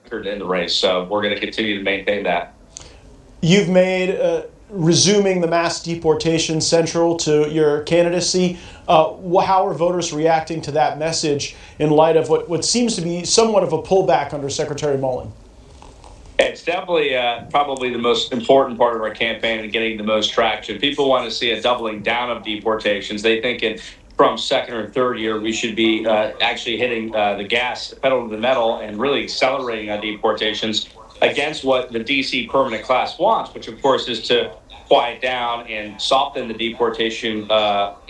record in the race. So we're going to continue to maintain that. You've made resuming the mass deportation central to your candidacy. How are voters reacting to that message in light of what seems to be somewhat of a pullback under Secretary Mullen? It's definitely probably the most important part of our campaign and getting the most traction. People want to see a doubling down of deportations. They think from second or third year, we should be actually hitting the gas pedal to the metal and really accelerating on deportations against what the D.C. permanent class wants, which, of course, is to quiet down and soften the deportation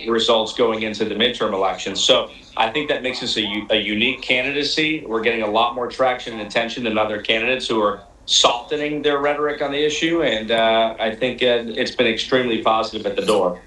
results going into the midterm elections. So I think that makes us a unique candidacy. We're getting a lot more traction and attention than other candidates who are softening their rhetoric on the issue, and I think it's been extremely positive at the door.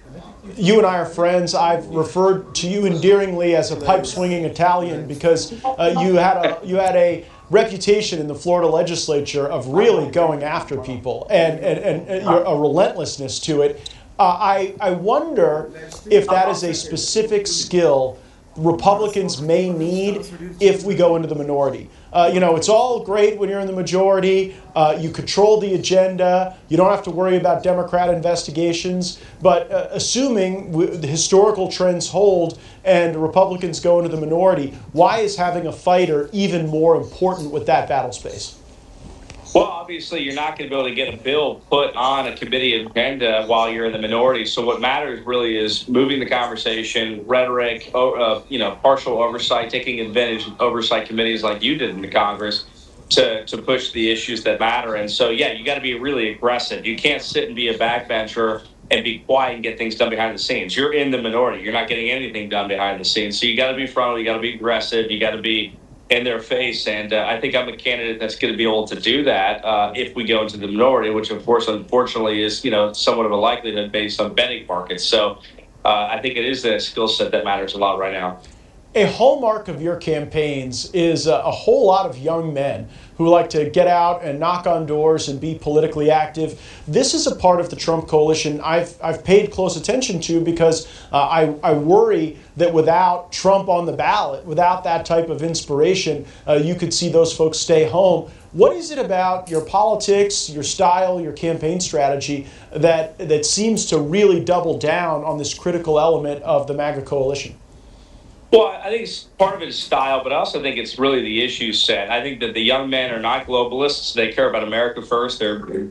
You and I are friends. I've referred to you endearingly as a pipe-swinging Italian because you had a reputation in the Florida legislature of really going after people and a relentlessness to it. I wonder if that is a specific skill Republicans may need if we go into the minority. It's all great when you're in the majority. You control the agenda. You don't have to worry about Democrat investigations. But assuming the historical trends hold and Republicans go into the minority, why is having a fighter even more important with that battle space? Well, obviously, you're not going to be able to get a bill put on a committee agenda while you're in the minority. So what matters really is moving the conversation, rhetoric, partial oversight, taking advantage of oversight committees like you did in the Congress to push the issues that matter. And so, yeah, you got to be really aggressive. You can't sit and be a backbencher and be quiet and get things done behind the scenes. You're in the minority. You're not getting anything done behind the scenes. So you got to be frontal. You got to be aggressive. You got to be in their face, and I think I'm a candidate that's going to be able to do that if we go into the minority, which of course, unfortunately, is somewhat of a likelihood based on betting markets. So I think it is a skill set that matters a lot right now. A hallmark of your campaigns is a whole lot of young men who like to get out and knock on doors and be politically active. This is a part of the Trump coalition I've paid close attention to because I worry that without Trump on the ballot, without that type of inspiration, you could see those folks stay home. What is it about your politics, your style, your campaign strategy that seems to really double down on this critical element of the MAGA coalition? Well, I think part of it is style, but I also think it's really the issue set. I think that the young men are not globalists. They care about America first. They're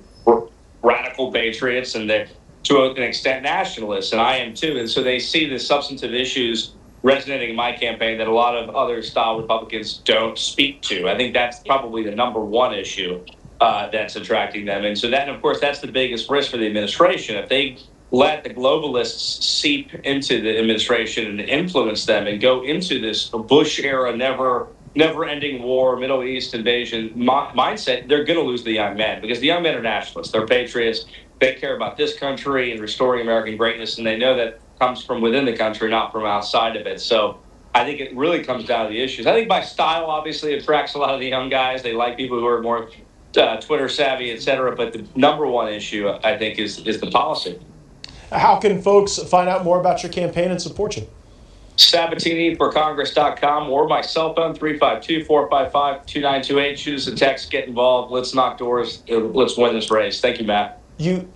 radical patriots, and they're, to an extent, nationalists, and I am too. And so they see the substantive issues resonating in my campaign that a lot of other style Republicans don't speak to. I think that's probably the number one issue that's attracting them. And so that, of course, that's the biggest risk for the administration. If they let the globalists seep into the administration and influence them and go into this Bush-era, never-ending war, Middle East invasion mindset, they're going to lose the young men because the young men are nationalists. They're patriots. They care about this country and restoring American greatness, and they know that comes from within the country, not from outside of it. So I think it really comes down to the issues. I think my style obviously attracts a lot of the young guys. They like people who are more Twitter savvy, et cetera. But the number one issue, I think, is the policy. How can folks find out more about your campaign and support you? SabatiniForCongress.com or my cell phone, 352-455-2928. Shoot us a text, get involved. Let's knock doors. Let's win this race. Thank you, Matt.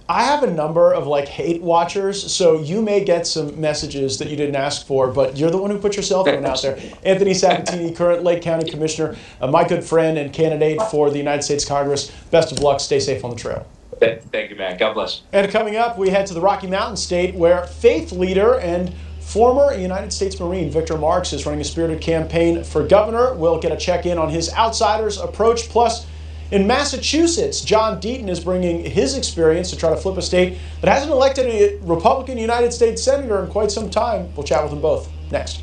I have a number of hate watchers, so you may get some messages that you didn't ask for, but you're the one who put your cell phone out there. Anthony Sabatini, current Lake County Commissioner, my good friend and candidate for the United States Congress. Best of luck. Stay safe on the trail. Thank you, Matt. God bless. And coming up, we head to the Rocky Mountain State where faith leader and former United States Marine Victor Marx is running a spirited campaign for governor. We'll get a check-in on his outsider's approach. Plus, in Massachusetts, John Deaton is bringing his experience to try to flip a state that hasn't elected a Republican United States Senator in quite some time. We'll chat with them both next.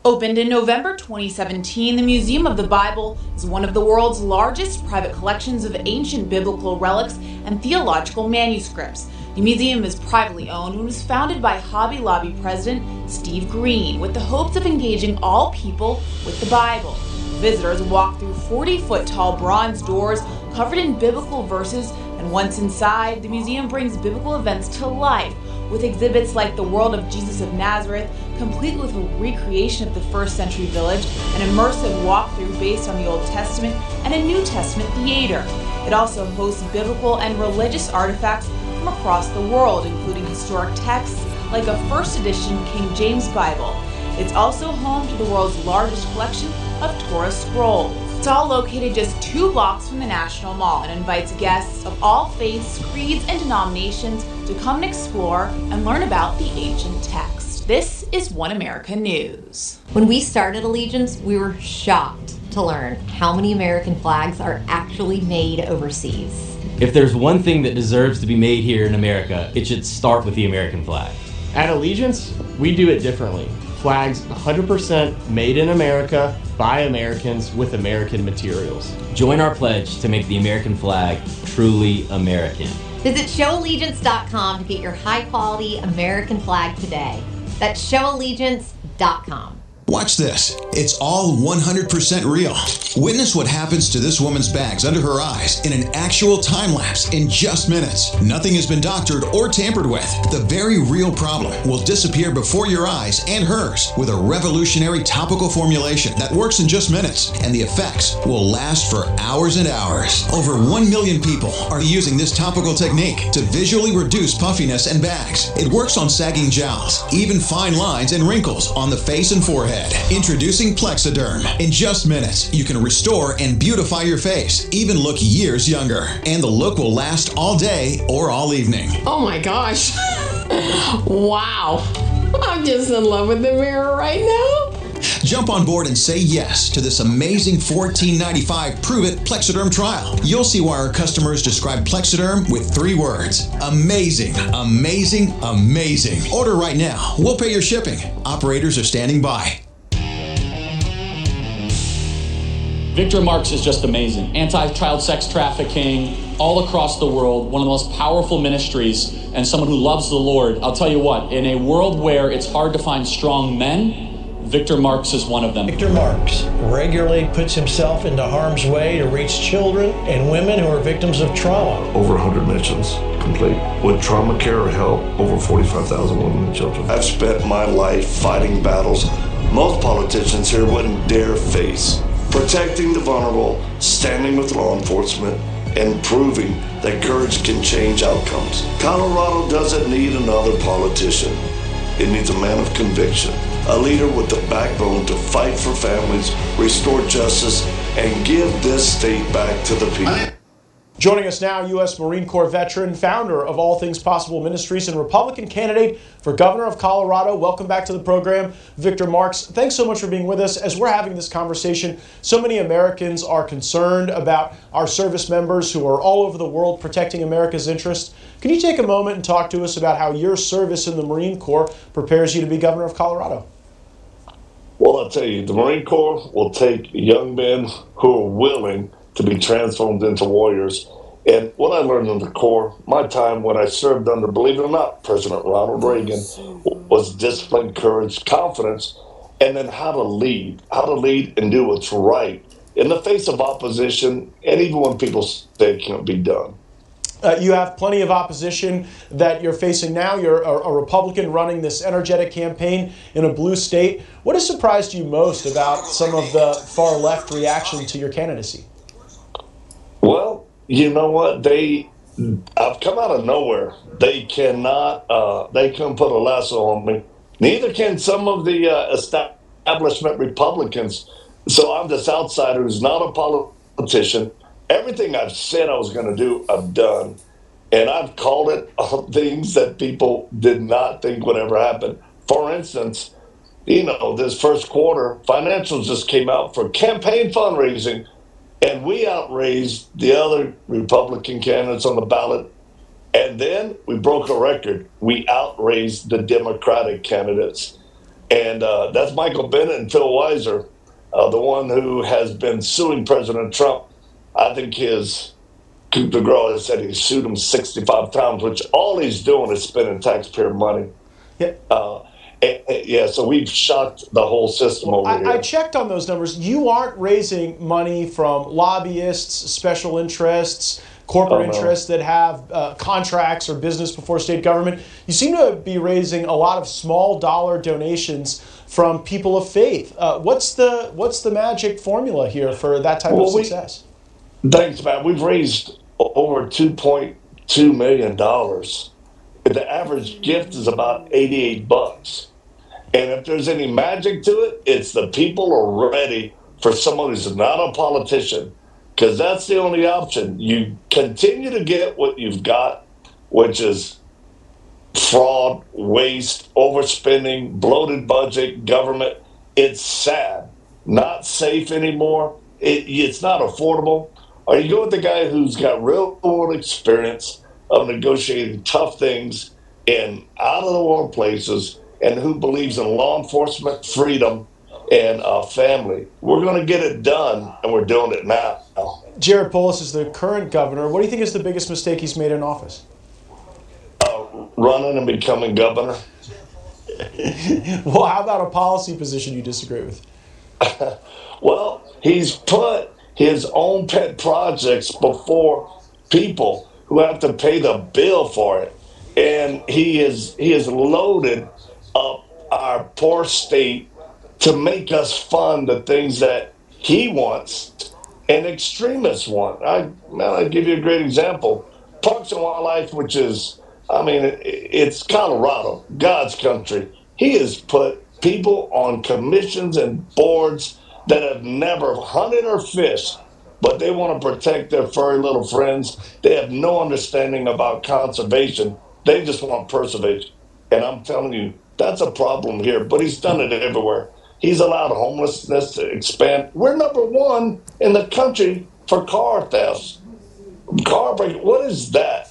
Opened in November 2017, the Museum of the Bible is one of the world's largest private collections of ancient biblical relics and theological manuscripts. The museum is privately owned and was founded by Hobby Lobby president Steve Green with the hopes of engaging all people with the Bible. Visitors walk through 40-foot tall bronze doors covered in biblical verses, and once inside, the museum brings biblical events to life with exhibits like the World of Jesus of Nazareth, complete with a recreation of the first century village, an immersive walkthrough based on the Old Testament, and a New Testament theater. It also hosts biblical and religious artifacts from across the world, including historic texts like a first edition King James Bible. It's also home to the world's largest collection of Torah scrolls. It's all located just 2 blocks from the National Mall and invites guests of all faiths, creeds, and denominations to come and explore and learn about the ancient text. This is One America News. When we started Allegiance, we were shocked to learn how many American flags are actually made overseas. If there's one thing that deserves to be made here in America, it should start with the American flag. At Allegiance, we do it differently. Flags 100% made in America by Americans with American materials. Join our pledge to make the American flag truly American. Visit showallegiance.com to get your high-quality American flag today. That's showallegiance.com. Watch this. It's all 100% real. Witness what happens to this woman's bags under her eyes in an actual time lapse in just minutes. Nothing has been doctored or tampered with. The very real problem will disappear before your eyes and hers with a revolutionary topical formulation that works in just minutes, and the effects will last for hours and hours. Over 1 million people are using this topical technique to visually reduce puffiness and bags. It works on sagging jowls, even fine lines and wrinkles on the face and forehead. Introducing Plexiderm. In just minutes, you can restore and beautify your face, even look years younger. And the look will last all day or all evening. Oh my gosh. Wow. I'm just in love with the mirror right now. Jump on board and say yes to this amazing $14.95 Prove It Plexiderm trial. You'll see why our customers describe Plexiderm with 3 words. Amazing, amazing, amazing. Order right now. We'll pay your shipping. Operators are standing by. Victor Marx is just amazing. Anti-child sex trafficking all across the world, one of the most powerful ministries, and someone who loves the Lord. I'll tell you what, in a world where it's hard to find strong men, Victor Marx is one of them. Victor Marx regularly puts himself into harm's way to reach children and women who are victims of trauma. Over 100 missions complete. With trauma care help, over 45,000 women and children. I've spent my life fighting battles most politicians here wouldn't dare face. Protecting the vulnerable, standing with law enforcement, and proving that courage can change outcomes. Colorado doesn't need another politician. It needs a man of conviction, a leader with the backbone to fight for families, restore justice, and give this state back to the people. Joining us now, U.S. Marine Corps veteran, founder of All Things Possible Ministries, and Republican candidate for governor of Colorado. Welcome back to the program, Victor Marx. Thanks so much for being with us. As we're having this conversation, so many Americans are concerned about our service members who are all over the world protecting America's interests. Can you take a moment and talk to us about how your service in the Marine Corps prepares you to be governor of Colorado? Well, I'll tell you, the Marine Corps will take young men who are willing to be transformed into warriors. And what I learned in the Corps, my time when I served under, believe it or not, President Ronald Reagan, was discipline, courage, confidence, and then how to lead and do what's right in the face of opposition, and even when people say it can't be done. You have plenty of opposition that you're facing now. You're a Republican running this energetic campaign in a blue state. What has surprised you most about some of the far left reaction to your candidacy? Well, you know what? I've come out of nowhere. They couldn't put a lasso on me. Neither can some of the establishment Republicans. So I'm this outsider who's not a politician. Everything I've said I was going to do, I've done. And I've called it things that people did not think would ever happen. For instance, this first quarter, financials just came out for campaign fundraising. And we outraised the other Republican candidates on the ballot. And then we broke a record. We outraised the Democratic candidates. And that's Michael Bennett and Phil Weiser, the one who has been suing President Trump. I think his coup de grace has said he sued him 65 times, which all he's doing is spending taxpayer money. Yeah. So we've shocked the whole system over here. I checked on those numbers. You aren't raising money from lobbyists, special interests, corporate Oh, no. interests that have contracts or business before state government. You seem to be raising a lot of small dollar donations from people of faith. What's the magic formula here for that type of success? Thanks, Matt. We've raised over $2.2 million. The average gift is about $88. And if there's any magic to it, it's the people are ready for someone who's not a politician, because that's the only option. You continue to get what you've got, which is fraud, waste, overspending, bloated budget, government. It's sad, not safe anymore. It's not affordable. Or you go with the guy who's got real world experience of negotiating tough things in out of the world places, and who believes in law enforcement, freedom, and family. We're going to get it done, and we're doing it now. Jared Polis is the current governor. What do you think is the biggest mistake he's made in office? Running and becoming governor. Well, how about a policy position you disagree with? Well, he's put his own pet projects before people who have to pay the bill for it. And he has loaded up our poor state to make us fund the things that he wants and extremists want. I give you a great example. Parks and Wildlife, which is, it's Colorado, God's country. He has put people on commissions and boards that have never hunted or fished, but they want to protect their furry little friends. They have no understanding about conservation. They just want preservation. And I'm telling you, that's a problem here, but he's done it everywhere. He's allowed homelessness to expand. We're number one in the country for car thefts. Car break, what is that?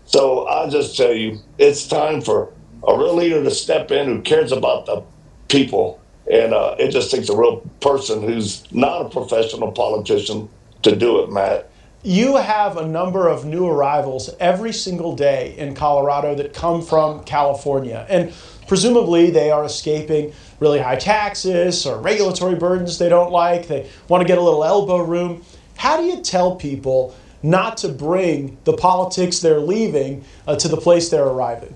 So I just tell you, it's time for a real leader to step in who cares about the people. And it just takes a real person who's not a professional politician to do it, Matt. You have a number of new arrivals every single day in Colorado that come from California. And presumably they are escaping really high taxes or regulatory burdens they don't like. They want to get a little elbow room. How do you tell people not to bring the politics they're leaving to the place they're arriving?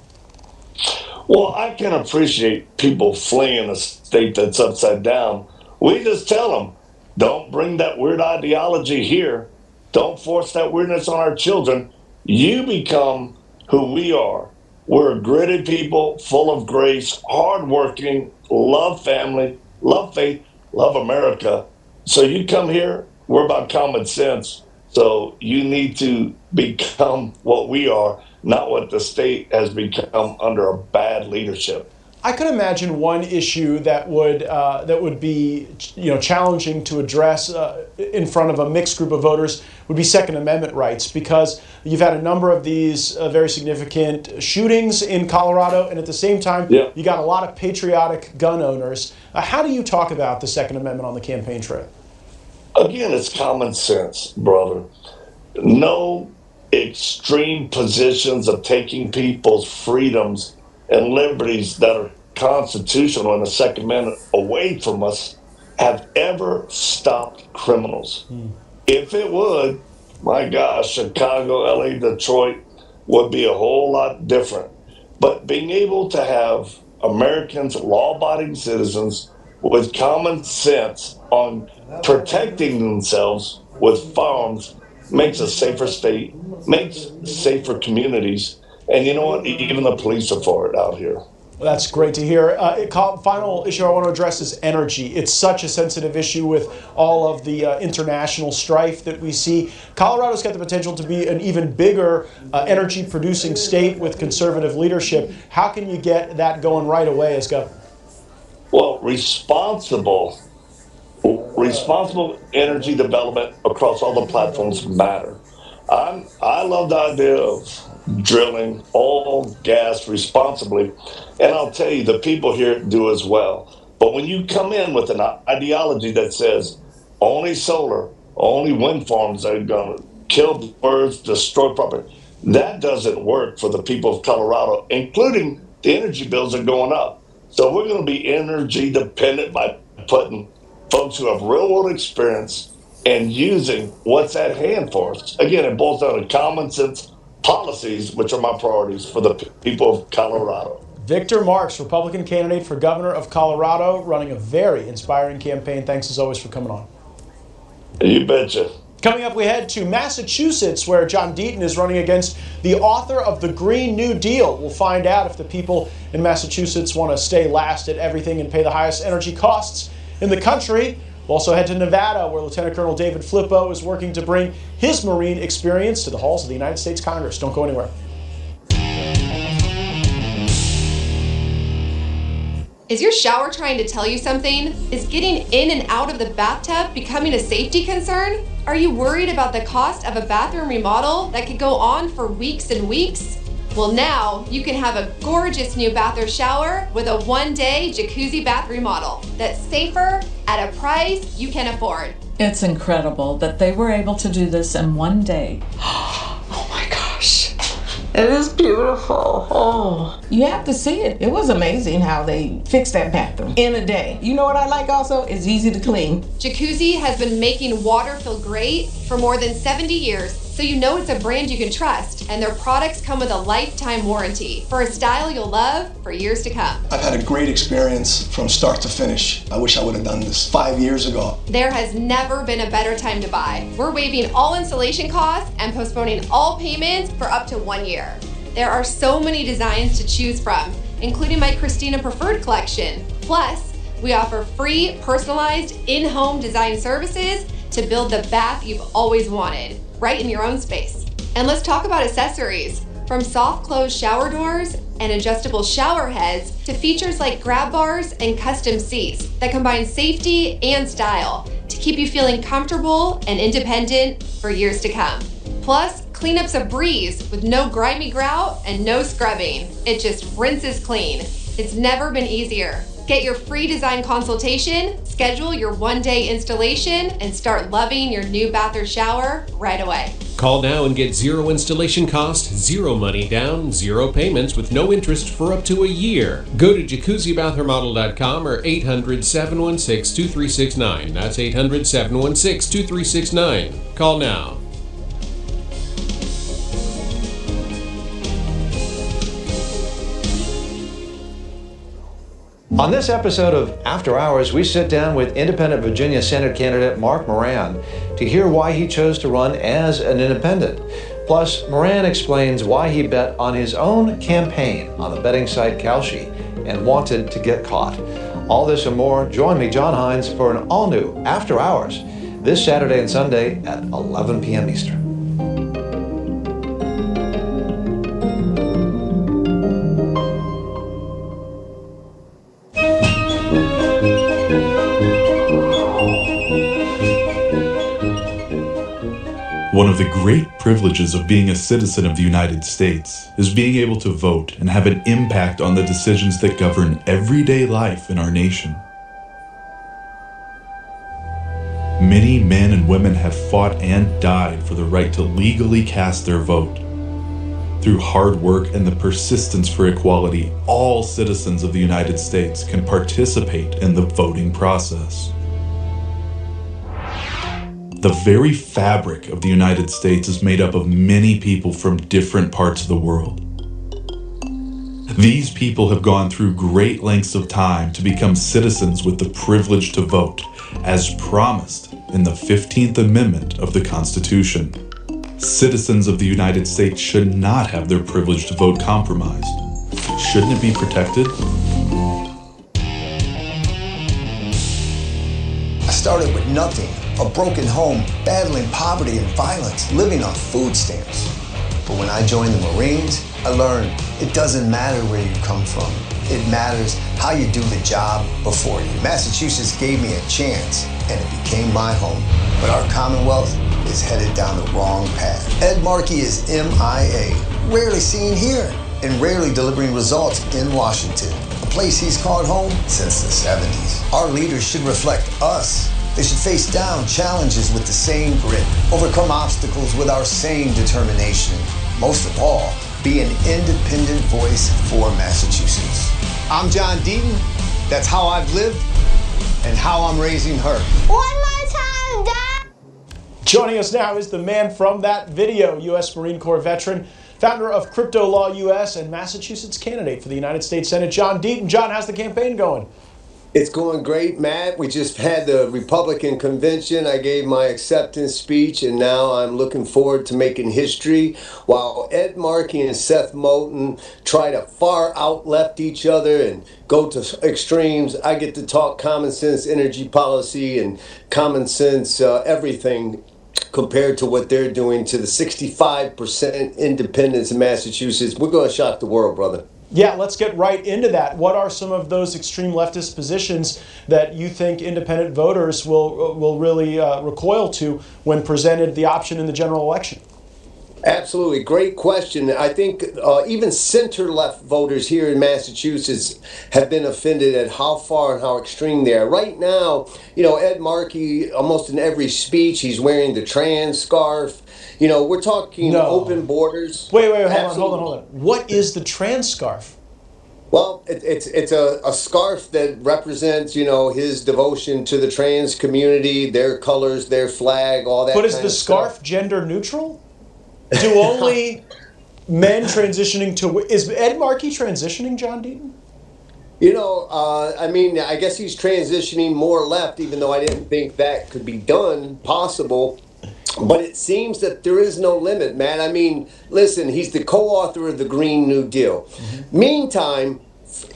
Well, I can appreciate people fleeing a state that's upside down. We just tell them, don't bring that weird ideology here. Don't force that weirdness on our children. You become who we are. We're gritty people, full of grace, hardworking, love family, love faith, love America. So you come here, we're about common sense. So you need to become what we are, not what the state has become under a bad leadership. I could imagine one issue that would be challenging to address in front of a mixed group of voters would be Second Amendment rights, because you've had a number of these very significant shootings in Colorado, and at the same time, you got a lot of patriotic gun owners. How do you talk about the Second Amendment on the campaign trail? Again, it's common sense, brother. No extreme positions of taking people's freedoms and liberties that are constitutional in the Second Amendment away from us have ever stopped criminals. If it would, my gosh, Chicago, LA, Detroit would be a whole lot different. But being able to have Americans, law-abiding citizens with common sense on protecting themselves with firearms makes a safer state, makes safer communities. And you know what? Even the police are for it out here. Well, that's great to hear. Final issue I want to address is energy. It's such a sensitive issue with all of the international strife that we see. Colorado's got the potential to be an even bigger energy-producing state with conservative leadership. How can you get that going right away as governor? Well, responsible energy development across all the platforms matter. I love the idea of drilling oil, gas responsibly, and I'll tell you, the people here do as well. But when you come in with an ideology that says only solar, only wind farms are going to kill birds, destroy property, that doesn't work for the people of Colorado, including the energy bills are going up. So we're going to be energy dependent by putting folks who have real world experience and using what's at hand for us. Again, it boils down to common sense policies, which are my priorities for the people of Colorado. Victor Marks, Republican candidate for governor of Colorado, running a very inspiring campaign. Thanks as always for coming on. You betcha. Coming up, we head to Massachusetts, where John Deaton is running against the author of the Green New Deal. We'll find out if the people in Massachusetts want to stay last at everything and pay the highest energy costs in the country. We'll also head to Nevada, where Lieutenant Colonel David Flippo is working to bring his Marine experience to the halls of the United States Congress. Don't go anywhere. Is your shower trying to tell you something? Is getting in and out of the bathtub becoming a safety concern? Are you worried about the cost of a bathroom remodel that could go on for weeks and weeks? Well, now you can have a gorgeous new bath or shower with a one-day jacuzzi bath remodel that's safer at a price you can afford. It's incredible that they were able to do this in one day. Oh my gosh. It is beautiful. Oh, you have to see it. It was amazing how they fixed that bathroom in a day. You know what I like also? It's easy to clean. Jacuzzi has been making water feel great for more than 70 years, so you know it's a brand you can trust, and their products come with a lifetime warranty for a style you'll love for years to come. I've had a great experience from start to finish. I wish I would have done this 5 years ago. There has never been a better time to buy. We're waiving all installation costs and postponing all payments for up to 1 year. There are so many designs to choose from, including my Christina Preferred collection. Plus, we offer free personalized in-home design services to build the bath you've always wanted, right in your own space. And let's talk about accessories. From soft close shower doors and adjustable shower heads to features like grab bars and custom seats that combine safety and style to keep you feeling comfortable and independent for years to come. Plus, cleanup's a breeze with no grimy grout and no scrubbing. It just rinses clean. It's never been easier. Get your free design consultation, schedule your one-day installation, and start loving your new bath or shower right away. Call now and get zero installation cost, zero money down, zero payments with no interest for up to a year. Go to jacuzzibathremodel.com or 800-716-2369. That's 800-716-2369. Call now. On this episode of After Hours, we sit down with independent Virginia Senate candidate Mark Moran to hear why he chose to run as an independent. Plus, Moran explains why he bet on his own campaign on the betting site Kalshi and wanted to get caught. All this and more. Join me, John Hines, for an all-new After Hours this Saturday and Sunday at 11 p.m. Eastern. One of the great privileges of being a citizen of the United States is being able to vote and have an impact on the decisions that govern everyday life in our nation. Many men and women have fought and died for the right to legally cast their vote. Through hard work and the persistence for equality, all citizens of the United States can participate in the voting process. The very fabric of the United States is made up of many people from different parts of the world. These people have gone through great lengths of time to become citizens with the privilege to vote, as promised in the 15th Amendment of the Constitution. Citizens of the United States should not have their privilege to vote compromised. Shouldn't it be protected? I started with nothing, a broken home, battling poverty and violence, living on food stamps. But when I joined the Marines, I learned it doesn't matter where you come from. It matters how you do the job before you. Massachusetts gave me a chance, and it became my home. But our Commonwealth is headed down the wrong path. Ed Markey is MIA, rarely seen here, and rarely delivering results in Washington, a place he's called home since the 70s. Our leaders should reflect us. They should face down challenges with the same grit, overcome obstacles with our same determination. Most of all, be an independent voice for Massachusetts. I'm John Deaton. That's how I've lived and how I'm raising her. One more time, Dad! Joining us now is the man from that video, U.S. Marine Corps veteran, founder of Crypto Law US, and Massachusetts candidate for the United States Senate, John Deaton. John, how's the campaign going? It's going great, Matt. We just had the Republican convention. I gave my acceptance speech, and now I'm looking forward to making history. While Ed Markey and Seth Moulton try to far out-left each other and go to extremes, I get to talk common sense energy policy and common sense everything compared to what they're doing to the 65% independents in Massachusetts. We're going to shock the world, brother. Yeah, let's get right into that. What are some of those extreme leftist positions that you think independent voters will really recoil to when presented the option in the general election? Absolutely. Great question. I think even center-left voters here in Massachusetts have been offended at how far and how extreme they are. Right now, Ed Markey, almost in every speech, he's wearing the trans scarf. We're talking open borders. Wait, hold on. What is the trans scarf? Well, it's a scarf that represents, his devotion to the trans community, their colors, their flag, all that. But is the scarf gender neutral? Do only men transitioning to... Is Ed Markey transitioning, John Deaton? I guess he's transitioning more left, even though I didn't think that could be possible. But it seems that there is no limit, man. Listen, he's the co-author of the Green New Deal. Mm-hmm. Meantime,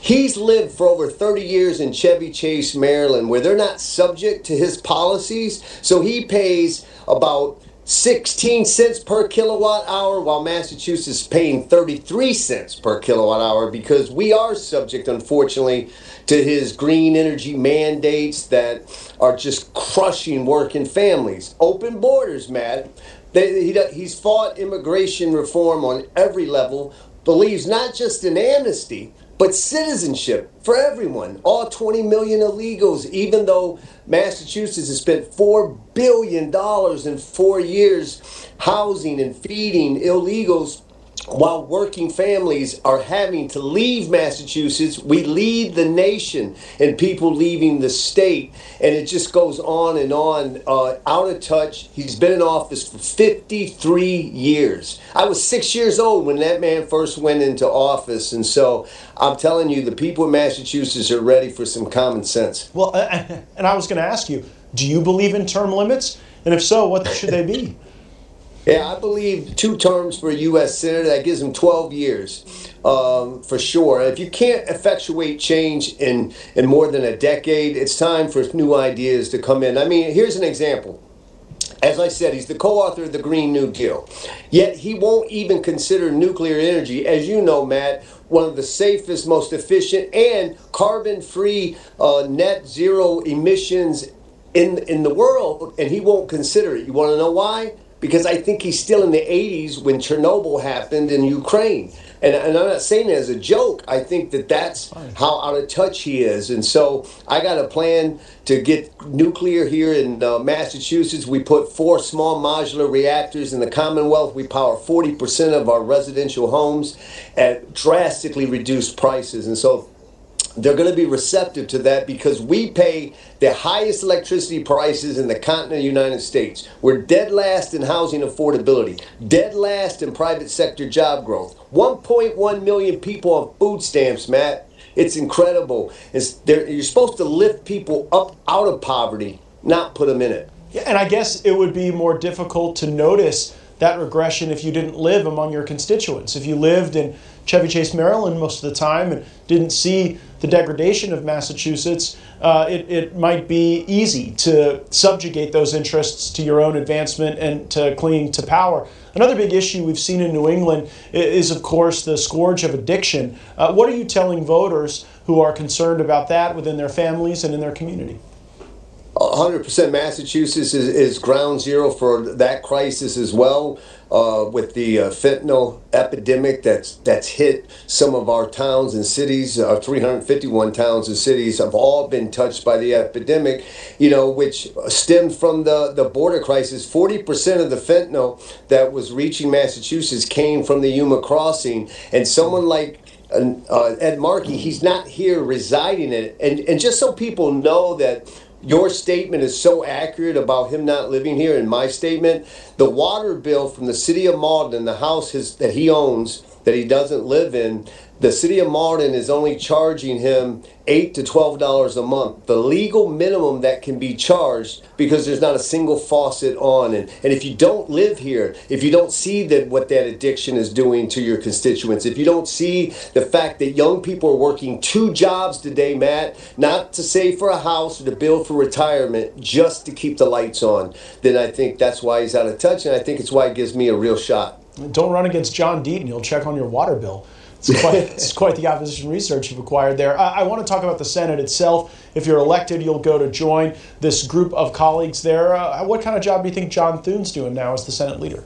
he's lived for over 30 years in Chevy Chase, Maryland, where they're not subject to his policies. So he pays about 16 cents per kilowatt hour, while Massachusetts is paying 33 cents per kilowatt hour because we are subject, unfortunately, to his green energy mandates that are just crushing working families. Open borders, Matt. He's fought immigration reform on every level, believes not just in amnesty, but citizenship for everyone, all 20 million illegals, even though Massachusetts has spent $4 billion in 4 years housing and feeding illegals while working families are having to leave Massachusetts. We lead the nation in people leaving the state, and it just goes on and on, out of touch. He's been in office for 53 years. I was 6 years old when that man first went into office, and so I'm telling you, the people in Massachusetts are ready for some common sense. Well, and I was going to ask you, do you believe in term limits? And if so, what should they be? Yeah, I believe 2 terms for a U.S. Senator. That gives him 12 years, for sure. If you can't effectuate change in more than a decade, it's time for new ideas to come in. Here's an example. As I said, he's the co-author of the Green New Deal. Yet he won't even consider nuclear energy, as you know, Matt, one of the safest, most efficient, and carbon-free net zero emissions in the world, and he won't consider it. You want to know why? Because I think he's still in the 80s when Chernobyl happened in Ukraine. And I'm not saying it as a joke. I think that's how out of touch he is. And so I got a plan to get nuclear here in Massachusetts. We put 4 small modular reactors in the Commonwealth. We power 40% of our residential homes at drastically reduced prices. And so they're going to be receptive to that because we pay the highest electricity prices in the continental United States. We're dead last in housing affordability, dead last in private sector job growth. 1.1 million people on food stamps, Matt. It's incredible. You're supposed to lift people up out of poverty, not put them in it. Yeah, and I guess it would be more difficult to notice that regression if you didn't live among your constituents. If you lived in Chevy Chase, Maryland most of the time and didn't see the degradation of Massachusetts, it might be easy to subjugate those interests to your own advancement and to clinging to power. Another big issue we've seen in New England is, of course, the scourge of addiction. What are you telling voters who are concerned about that within their families and in their community? 100%. Massachusetts is ground zero for that crisis as well, with the fentanyl epidemic that's hit some of our towns and cities. 351 towns and cities have all been touched by the epidemic, which stemmed from the border crisis. 40% of the fentanyl that was reaching Massachusetts came from the Yuma crossing, and someone like Ed Markey, he's not here residing in it. And just so people know that your statement is so accurate about him not living here, and my statement. The water bill from the city of Malden, the house that he owns, that he doesn't live in, the city of Malden is only charging him $8 to $12 a month, the legal minimum that can be charged, because there's not a single faucet on. And if you don't live here, if you don't see what that addiction is doing to your constituents, if you don't see the fact that young people are working 2 jobs today, Matt, not to save for a house or to build for retirement, just to keep the lights on, then I think that's why he's out of touch, and I think it's why it gives me a real shot. Don't run against John Deaton. He'll check on your water bill. It's quite the opposition research you've acquired there. I want to talk about the Senate itself. If you're elected, you'll go to join this group of colleagues there. What kind of job do you think John Thune's doing now as the Senate leader?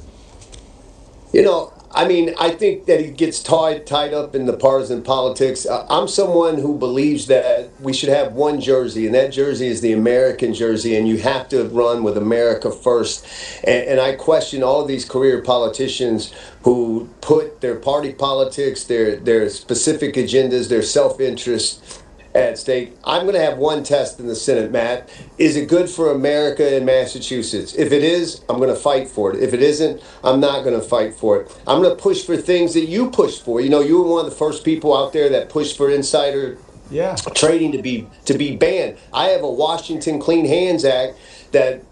I think that he gets tied up in the partisan politics. I'm someone who believes that we should have one jersey, and that jersey is the American jersey, and you have to run with America first. And I question all of these career politicians who put their party politics, their specific agendas, their self-interest at stake. I'm going to have one test in the Senate, Matt. Is it good for America and Massachusetts? If it is, I'm going to fight for it. If it isn't, I'm not going to fight for it. I'm going to push for things that you pushed for. You were one of the first people out there that pushed for insider trading to be banned. I have a Washington Clean Hands Act that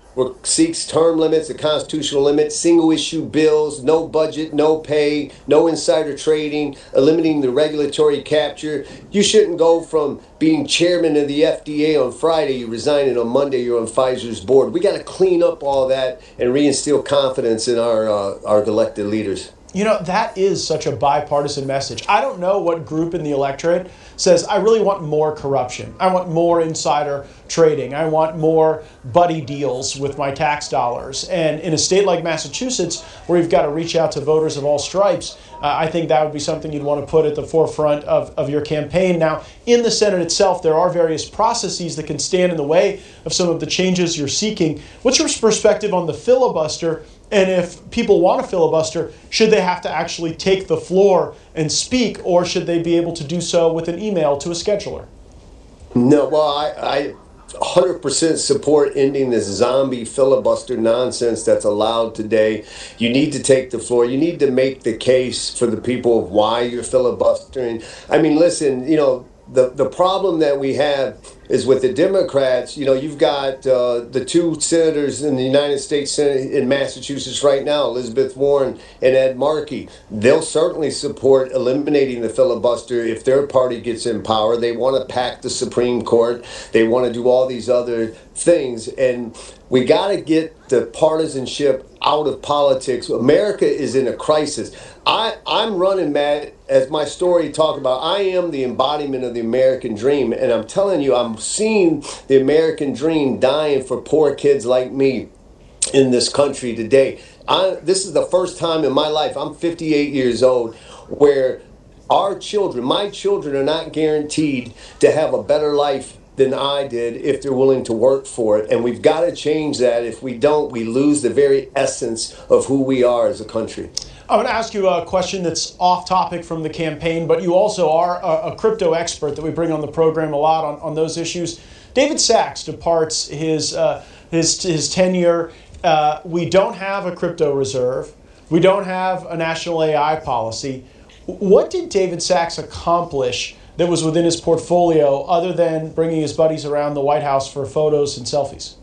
seeks term limits, a constitutional limit, single-issue bills, no budget, no pay, no insider trading, eliminating the regulatory capture. You shouldn't go from being chairman of the FDA on Friday, you resign, and on Monday you're on Pfizer's board. We got to clean up all that and reinstill confidence in our elected leaders. That is such a bipartisan message. I don't know what group in the electorate says, I really want more corruption. I want more insider trading. I want more buddy deals with my tax dollars. And in a state like Massachusetts, where you've got to reach out to voters of all stripes, I think that would be something you'd want to put at the forefront of your campaign. Now, in the Senate itself, there are various processes that can stand in the way of some of the changes you're seeking. What's your perspective on the filibuster? And if people want to filibuster, should they have to actually take the floor and speak, or should they be able to do so with an email to a scheduler? No, well, I 100% support ending this zombie filibuster nonsense that's allowed today. You need to take the floor. You need to make the case for the people of why you're filibustering. Listen, the problem that we have is with the Democrats. You've got the 2 senators in the United States Senate in Massachusetts right now, Elizabeth Warren and Ed Markey. They'll certainly support eliminating the filibuster if their party gets in power. They want to pack the Supreme Court. They want to do all these other things. And we got to get the partisanship out of politics. America is in a crisis. I'm running, Matt, as my story talked about. I am the embodiment of the American dream, and I'm telling you, I'm seeing the American dream dying for poor kids like me in this country today. This is the first time in my life, I'm 58 years old, where my children are not guaranteed to have a better life than I did if they're willing to work for it. And we've got to change that. If we don't, we lose the very essence of who we are as a country. I'm going to ask you a question that's off topic from the campaign, but you also are a crypto expert that we bring on the program a lot on those issues. David Sachs departs his tenure. We don't have a crypto reserve. We don't have a national AI policy. What did David Sachs accomplish that was within his portfolio other than bringing his buddies around the White House for photos and selfies?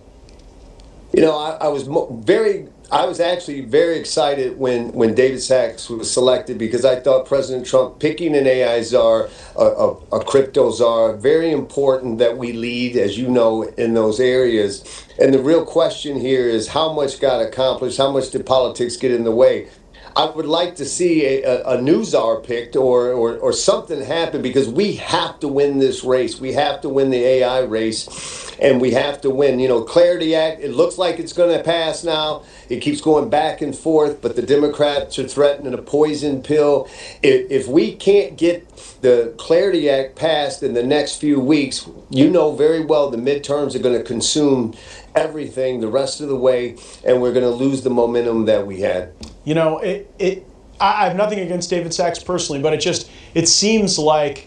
I was actually very excited when David Sachs was selected, because I thought President Trump picking an AI czar, a crypto czar, very important that we lead, as you know, in those areas. And the real question here is how much got accomplished, how much did politics get in the way? I would like to see a new czar picked or something happen, because we have to win this race. We have to win the AI race, and we have to win. Clarity Act, it looks like it's going to pass now. It keeps going back and forth, but the Democrats are threatening a poison pill. If we can't get the Clarity Act passed in the next few weeks, very well the midterms are going to consume everything the rest of the way, and we're going to lose the momentum that we had. I have nothing against David Sachs personally, but it seems like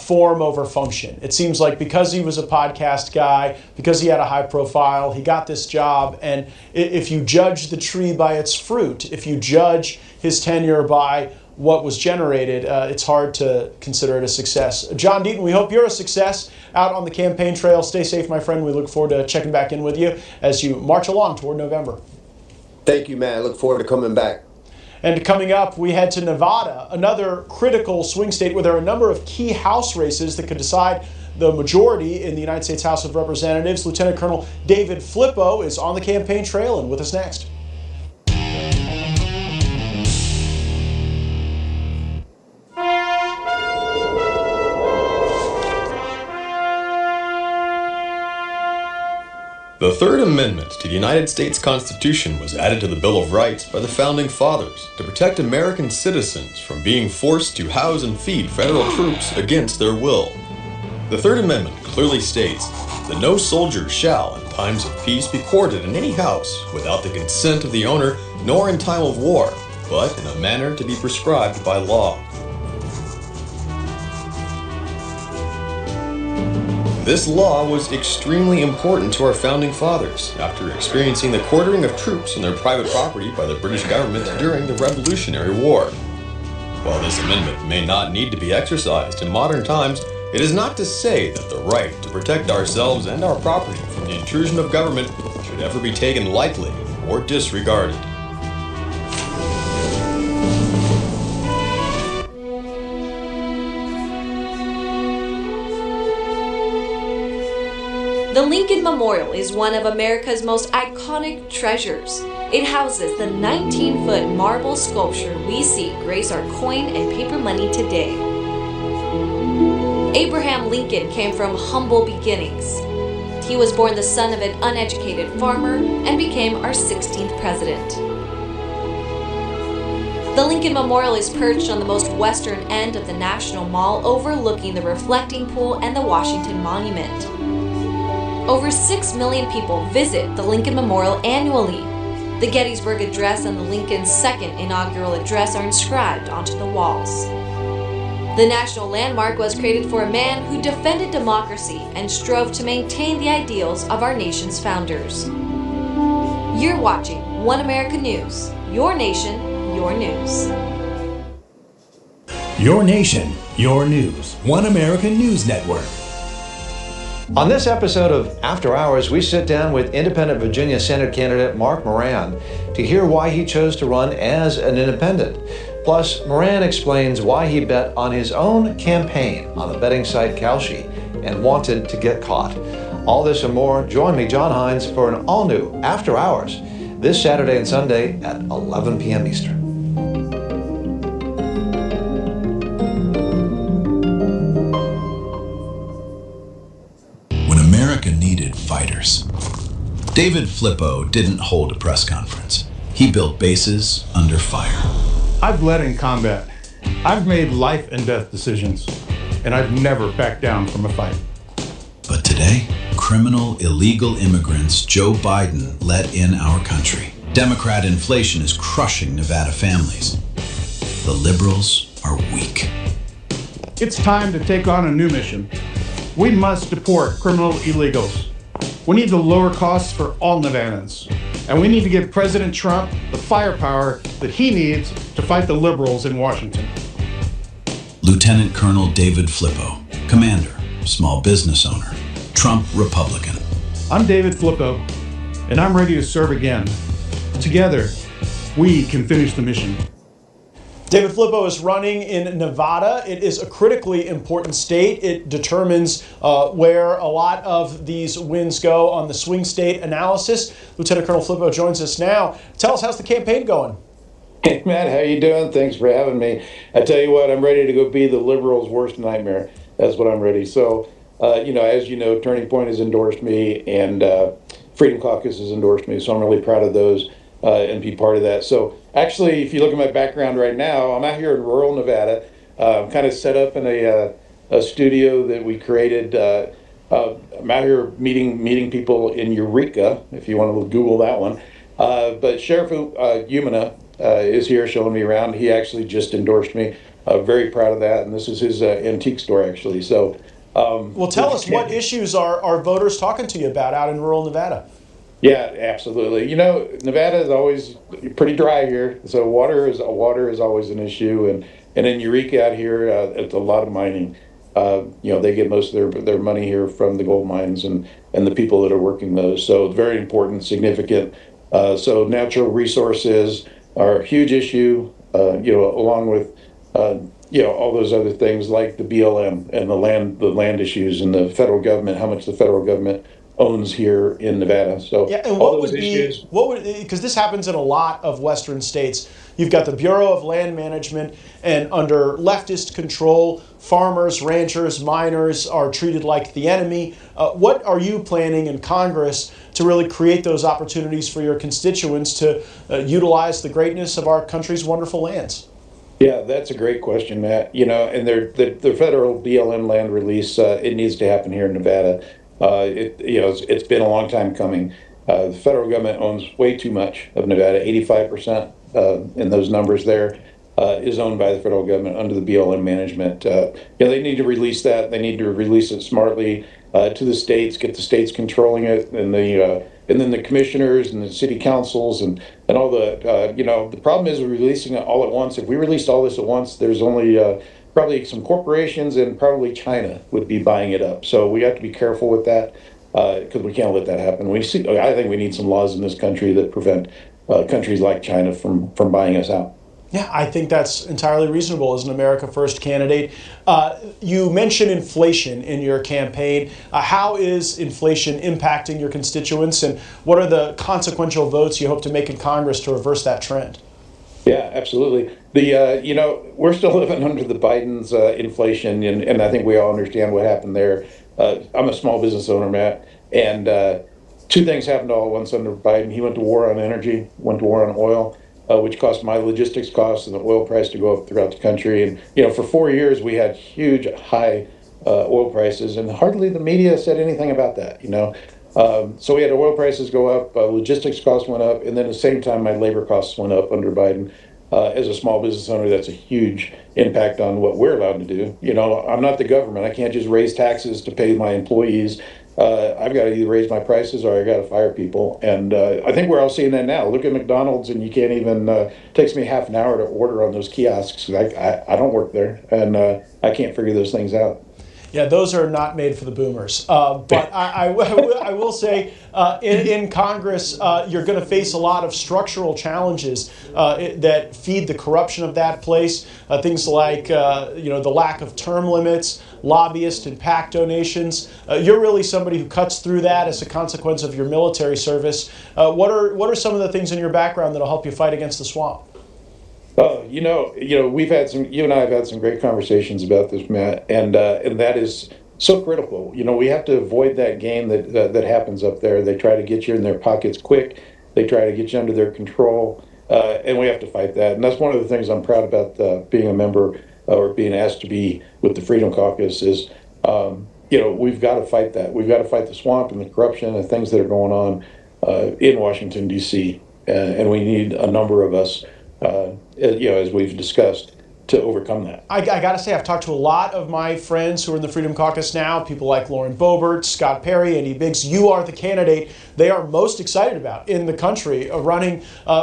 form over function. It seems like because he was a podcast guy, because he had a high profile, he got this job. And if you judge the tree by its fruit, if you judge his tenure by what was generated, it's hard to consider it a success. John Deaton, we hope you're a success out on the campaign trail. Stay safe, my friend. We look forward to checking back in with you as you march along toward November. Thank you, Matt. I look forward to coming back. And coming up, we head to Nevada, another critical swing state where there are a number of key House races that could decide the majority in the United States House of Representatives. Lieutenant Colonel David Flippo is on the campaign trail and with us next. The Third Amendment to the United States Constitution was added to the Bill of Rights by the Founding Fathers to protect American citizens from being forced to house and feed federal troops against their will. The Third Amendment clearly states that no soldier shall, in times of peace, be quartered in any house without the consent of the owner, nor in time of war, but in a manner to be prescribed by law. This law was extremely important to our founding fathers after experiencing the quartering of troops on their private property by the British government during the Revolutionary War. While this amendment may not need to be exercised in modern times, it is not to say that the right to protect ourselves and our property from the intrusion of government should ever be taken lightly or disregarded. The Lincoln Memorial is one of America's most iconic treasures. It houses the 19-foot marble sculpture we see grace our coin and paper money today. Abraham Lincoln came from humble beginnings. He was born the son of an uneducated farmer and became our 16th president. The Lincoln Memorial is perched on the most western end of the National Mall, overlooking the reflecting pool and the Washington Monument. Over 6 million people visit the Lincoln Memorial annually. The Gettysburg Address and the Lincoln's second inaugural address are inscribed onto the walls. The national landmark was created for a man who defended democracy and strove to maintain the ideals of our nation's founders. You're watching One America News. Your nation, your news. Your nation, your news. One America News Network. On this episode of After Hours, we sit down with independent Virginia Senate candidate Mark Moran to hear why he chose to run as an independent. Plus, Moran explains why he bet on his own campaign on the betting site Kalshi and wanted to get caught. All this and more. Join me, John Hines, for an all-new After Hours this Saturday and Sunday at 11 p.m. Eastern. America needed fighters. David Flippo didn't hold a press conference. He built bases under fire. I've led in combat. I've made life and death decisions, and I've never backed down from a fight. But today, criminal illegal immigrants Joe Biden let in our country. Democrat inflation is crushing Nevada families. The liberals are weak. It's time to take on a new mission. We must deport criminal illegals. We need to lower costs for all Nevadans. And we need to give President Trump the firepower that he needs to fight the liberals in Washington. Lieutenant Colonel David Flippo, Commander, Small Business Owner, Trump Republican. I'm David Flippo, and I'm ready to serve again. Together, we can finish the mission. David Flippo is running in Nevada. It is a critically important state. It determines where a lot of these wins go on the swing state analysis. Lieutenant Colonel Flippo joins us now. Tell us, how's the campaign going? Hey, Matt, how you doing? Thanks for having me. I tell you what, I'm ready to go be the liberals' worst nightmare. That's what I'm ready. So, as you know, Turning Point has endorsed me, and Freedom Caucus has endorsed me. So I'm really proud of those and be part of that. So actually, if you look at my background right now, I'm out here in rural Nevada. I'm kind of set up in a studio that we created. I'm out here meeting people in Eureka, if you want to Google that one. But Sheriff Umina is here showing me around. He actually just endorsed me. very proud of that. And this is his antique store, actually. So, well, tell us, what issues are voters talking to you about out in rural Nevada? Yeah, absolutely. Nevada is always pretty dry here, so water is always an issue, and in Eureka out here, it's a lot of mining. They get most of their money here from the gold mines and the people that are working those. So it's very important, significant. So natural resources are a huge issue. Along with all those other things like the BLM and the land issues and the federal government, how much the federal government owns here in Nevada. So yeah, and because this happens in a lot of western states. You've got the Bureau of Land Management, and under leftist control, farmers, ranchers, miners are treated like the enemy. What are you planning in Congress to really create those opportunities for your constituents to utilize the greatness of our country's wonderful lands? Yeah, that's a great question, Matt. And the federal BLM land release, it needs to happen here in Nevada. It's been a long time coming. The federal government owns way too much of Nevada. 85% in those numbers there is owned by the federal government under the BLM management. They need to release that. They need to release it smartly to the states, get the states controlling it, and then the commissioners and the city councils and all the problem is we're releasing it all at once. If we released all this at once, there's only probably some corporations and probably China would be buying it up. So we have to be careful with that because we can't let that happen. I think we need some laws in this country that prevent countries like China from buying us out. Yeah, I think that's entirely reasonable as an America First candidate. You mentioned inflation in your campaign. How is inflation impacting your constituents, and what are the consequential votes you hope to make in Congress to reverse that trend? Yeah, absolutely. We're still living under the Biden's inflation, and I think we all understand what happened there. I'm a small business owner, Matt, and two things happened all at once under Biden. He went to war on energy, went to war on oil, which caused my logistics costs and the oil price to go up throughout the country. And, for 4 years, we had huge, high oil prices, and hardly the media said anything about that, So we had oil prices go up, logistics costs went up, and then at the same time, my labor costs went up under Biden. As a small business owner, that's a huge impact on what we're allowed to do. I'm not the government. I can't just raise taxes to pay my employees. I've got to either raise my prices or I got to fire people. And I think we're all seeing that now. Look at McDonald's, and you can't even, takes me half an hour to order on those kiosks. I don't work there, and I can't figure those things out. Yeah, those are not made for the boomers. But I will say, in Congress, you're going to face a lot of structural challenges that feed the corruption of that place. Things like, the lack of term limits, lobbyist and PAC donations. You're really somebody who cuts through that as a consequence of your military service. What are some of the things in your background that'll help you fight against the swamp? You and I have had some great conversations about this, Matt, and that is so critical. We have to avoid that game that happens up there. They try to get you in their pockets quick. They try to get you under their control, and we have to fight that. And that's one of the things I'm proud about being a member or being asked to be with the Freedom Caucus is, we've got to fight that. We've got to fight the swamp and the corruption and things that are going on in Washington, D.C., and we need a number of us, as we've discussed, to overcome that. I got to say, I've talked to a lot of my friends who are in the Freedom Caucus now, people like Lauren Boebert, Scott Perry, Andy Biggs. You are the candidate they are most excited about in the country running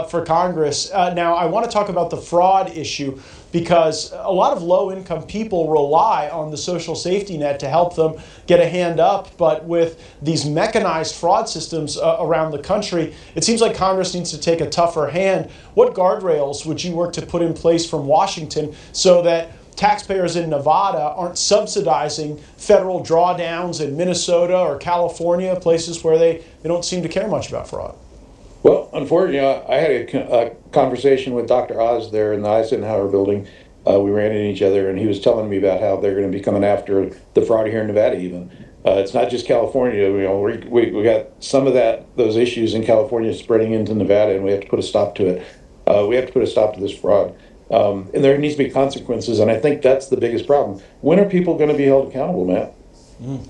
for Congress. Now, I want to talk about the fraud issue because a lot of low-income people rely on the social safety net to help them get a hand up. But with these mechanized fraud systems around the country, it seems like Congress needs to take a tougher hand. What guardrails would you work to put in place from Washington so that taxpayers in Nevada aren't subsidizing federal drawdowns in Minnesota or California, places where they don't seem to care much about fraud? Well, unfortunately, I had a conversation with Dr. Oz there in the Eisenhower building. We ran into each other, and he was telling me about how they're going to be coming after the fraud here in Nevada even. It's not just California. We got some of those issues in California spreading into Nevada, and we have to put a stop to it. We have to put a stop to this fraud. And there needs to be consequences, and I think that's the biggest problem. When are people going to be held accountable, Matt?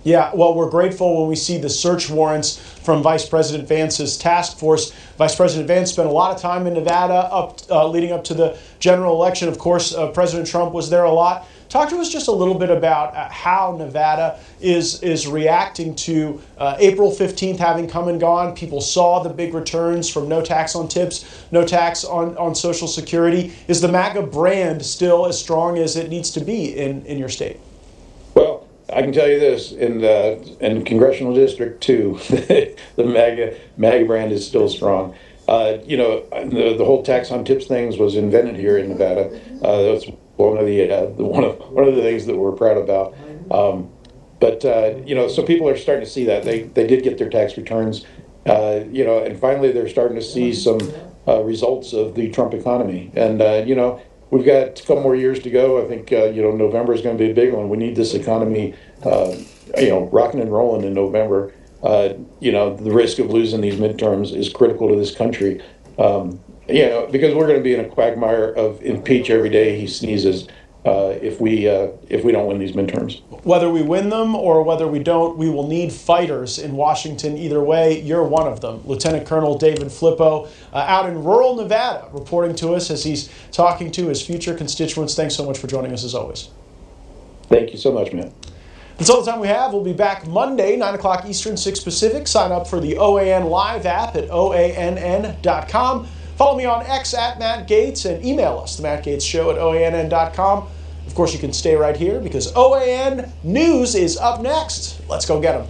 Yeah, well, we're grateful when we see the search warrants from Vice President Vance's task force. Vice President Vance spent a lot of time in Nevada leading up to the general election. Of course, President Trump was there a lot. Talk to us just a little bit about how Nevada is reacting to April 15th having come and gone. People saw the big returns from no tax on tips, no tax on Social Security. Is the MAGA brand still as strong as it needs to be in your state? Well, I can tell you this, in Congressional District 2, the MAGA brand is still strong. The whole tax on tips things was invented here in Nevada. That's one of the things that we're proud about. So people are starting to see that they did get their tax returns, and finally they're starting to see some results of the Trump economy. And we've got a couple more years to go. I think November is going to be a big one. We need this economy, rocking and rolling in November. The risk of losing these midterms is critical to this country. Because we're going to be in a quagmire of impeach every day he sneezes if we don't win these midterms. Whether we win them or whether we don't, we will need fighters in Washington either way. You're one of them. Lieutenant Colonel David Flippo out in rural Nevada reporting to us as he's talking to his future constituents. Thanks so much for joining us as always. Thank you so much, man. That's all the time we have. We'll be back Monday, 9 o'clock Eastern, 6 Pacific. Sign up for the OAN Live app at OANN.com. Follow me on X at Matt Gaetz and email us, the Matt Gaetz Show at OANN.com. Of course, you can stay right here because OAN News is up next. Let's go get them.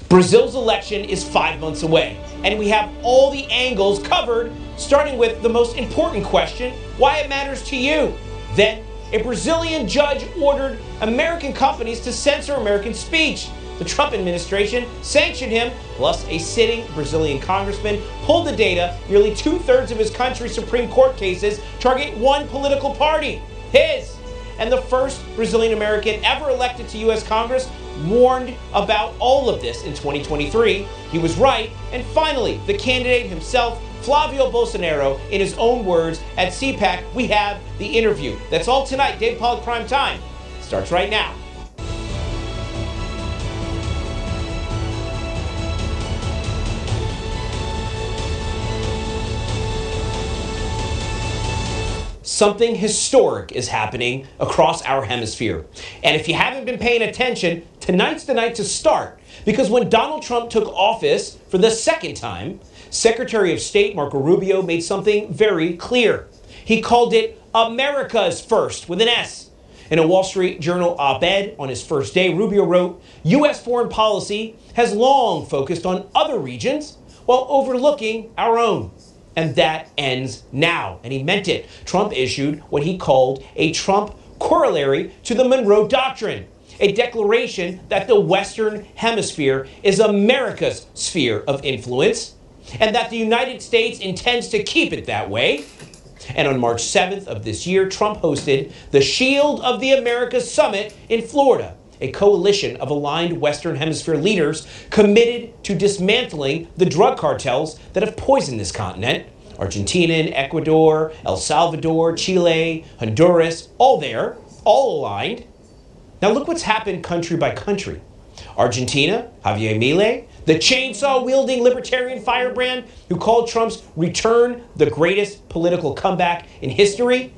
Brazil's election is 5 months away, and we have all the angles covered, starting with the most important question, why it matters to you. Then, a Brazilian judge ordered American companies to censor American speech. The Trump administration sanctioned him, plus a sitting Brazilian congressman pulled the data. Nearly 2/3 of his country's Supreme Court cases target one political party, his. And the first Brazilian American ever elected to U.S. Congress warned about all of this in 2023. He was right. And finally, the candidate himself, Flavio Bolsonaro, in his own words at CPAC, we have the interview. That's all tonight. Dave Pollack Prime Time starts right now. Something historic is happening across our hemisphere. And if you haven't been paying attention, tonight's the night to start. Because when Donald Trump took office for the second time, Secretary of State Marco Rubio made something very clear. He called it America's First with an S. In a Wall Street Journal op-ed on his first day, Rubio wrote, U.S. foreign policy has long focused on other regions while overlooking our own. And that ends now. And he meant it. Trump issued what he called a Trump corollary to the Monroe Doctrine, a declaration that the Western Hemisphere is America's sphere of influence, and that the United States intends to keep it that way. And on March 7th of this year, Trump hosted the Shield of the Americas Summit in Florida, a coalition of aligned Western Hemisphere leaders committed to dismantling the drug cartels that have poisoned this continent. Argentina and Ecuador, El Salvador, Chile, Honduras, all there, all aligned. Now look what's happened country by country. Argentina, Javier Milei, the chainsaw-wielding libertarian firebrand who called Trump's return the greatest political comeback in history,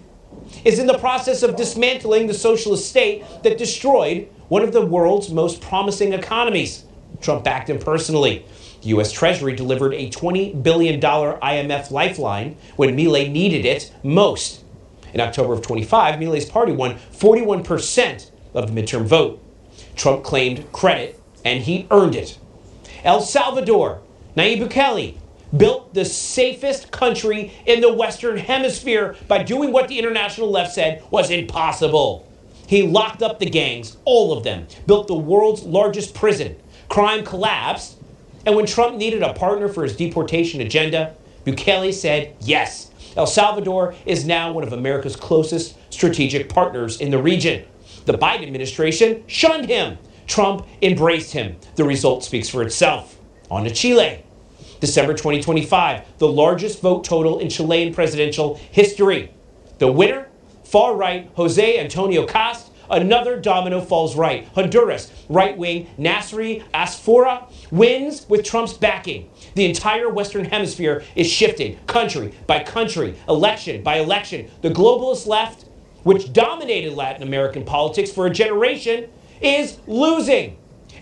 is in the process of dismantling the socialist state that destroyed one of the world's most promising economies. Trump backed him personally. The U.S. Treasury delivered a $20 billion IMF lifeline when Milei needed it most. In October of 25, Milei's party won 41% of the midterm vote. Trump claimed credit, and he earned it. El Salvador, Nayib Bukele, built the safest country in the Western Hemisphere by doing what the international left said was impossible. He locked up the gangs, all of them, built the world's largest prison. Crime collapsed, and when Trump needed a partner for his deportation agenda, Bukele said yes. El Salvador is now one of America's closest strategic partners in the region. The Biden administration shunned him. Trump embraced him. The result speaks for itself. On to Chile. December 2025, the largest vote total in Chilean presidential history. The winner, far-right Jose Antonio Cast, another domino falls right. Honduras, right-wing Nasri Asfoura wins with Trump's backing. The entire Western Hemisphere is shifting, country by country, election by election. The globalist left, which dominated Latin American politics for a generation, is losing.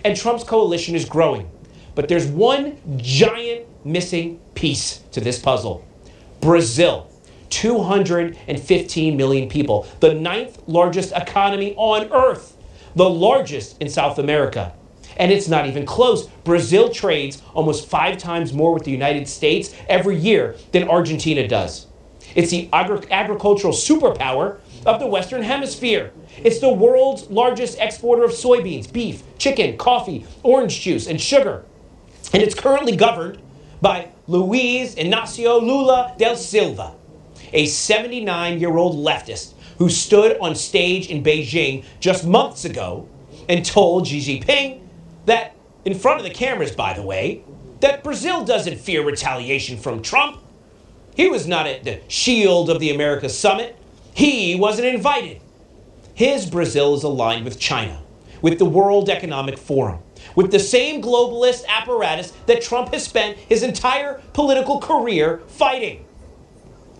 And Trump's coalition is growing. But there's one giant missing piece to this puzzle. Brazil. 215 million people, the 9th largest economy on earth, the largest in South America. And it's not even close. Brazil trades almost 5 times more with the United States every year than Argentina does. It's the agricultural superpower of the Western Hemisphere. It's the world's largest exporter of soybeans, beef, chicken, coffee, orange juice, and sugar. And it's currently governed by Luiz Inácio Lula da Silva, a 79-year-old leftist who stood on stage in Beijing just months ago and told Xi Jinping that, in front of the cameras, by the way, that Brazil doesn't fear retaliation from Trump. He was not at the Shield of the Americas summit. He wasn't invited. His Brazil is aligned with China, with the World Economic Forum, with the same globalist apparatus that Trump has spent his entire political career fighting.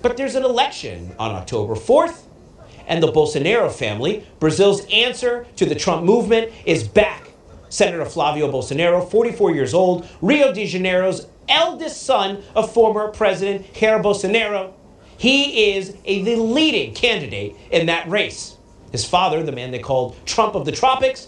But there's an election on October 4th, and the Bolsonaro family, Brazil's answer to the Trump movement, is back. Senator Flavio Bolsonaro, 44 years old, Rio de Janeiro's eldest son of former President Jair Bolsonaro. He is the leading candidate in that race. His father, the man they called Trump of the Tropics,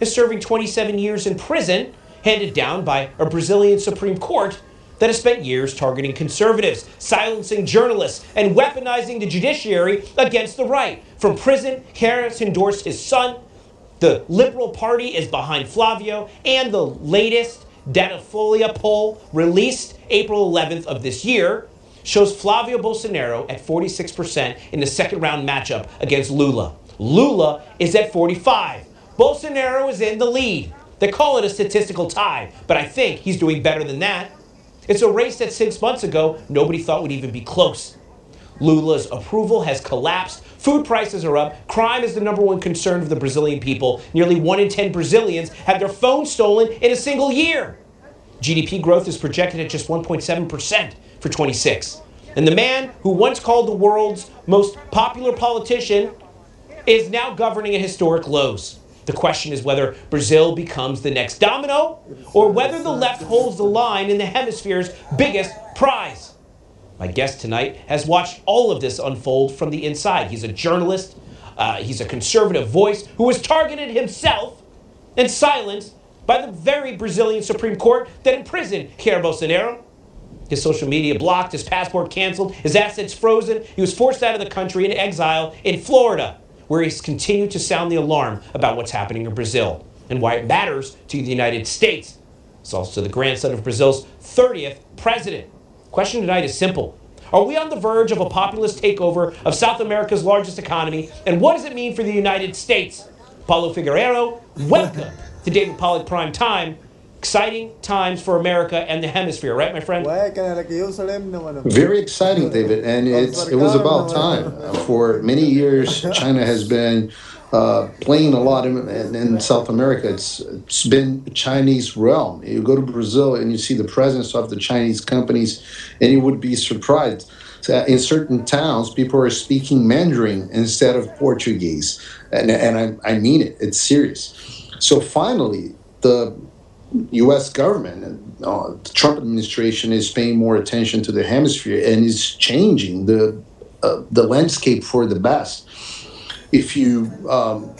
is serving 27 years in prison, handed down by a Brazilian Supreme Court that has spent years targeting conservatives, silencing journalists, and weaponizing the judiciary against the right. From prison, Harris endorsed his son. The Liberal Party is behind Flavio, and the latest Datafolha poll, released April 11th of this year, shows Flavio Bolsonaro at 46% in the second round matchup against Lula. Lula is at 45%. Bolsonaro is in the lead. They call it a statistical tie, but I think he's doing better than that. It's a race that 6 months ago, nobody thought would even be close. Lula's approval has collapsed. Food prices are up. Crime is the number 1 concern of the Brazilian people. Nearly 1 in 10 Brazilians had their phones stolen in a single year. GDP growth is projected at just 1.7% for 26. And the man who once called the world's most popular politician is now governing at historic lows. The question is whether Brazil becomes the next domino or whether the left holds the line in the hemisphere's biggest prize. My guest tonight has watched all of this unfold from the inside. He's a journalist. He's a conservative voice who was targeted himself and silenced by the very Brazilian Supreme Court that imprisoned Jair Bolsonaro. His social media blocked, his passport canceled, his assets frozen. He was forced out of the country in exile in Florida, where he's continued to sound the alarm about what's happening in Brazil and why it matters to the United States. He's also the grandson of Brazil's 30th president. Question tonight is simple. Are we on the verge of a populist takeover of South America's largest economy? And what does it mean for the United States? Paulo Figueiredo, welcome to David Pollack Prime Time. Exciting times for America and the hemisphere, right, my friend? Very exciting, David, and it was about time. For many years, China has been playing a lot in South America. It's been Chinese realm. You go to Brazil and you see the presence of the Chinese companies, and you would be surprised. In certain towns, people are speaking Mandarin instead of Portuguese, and I mean it. It's serious. So finally, the U.S. government and the Trump administration is paying more attention to the hemisphere and is changing the landscape for the best. If you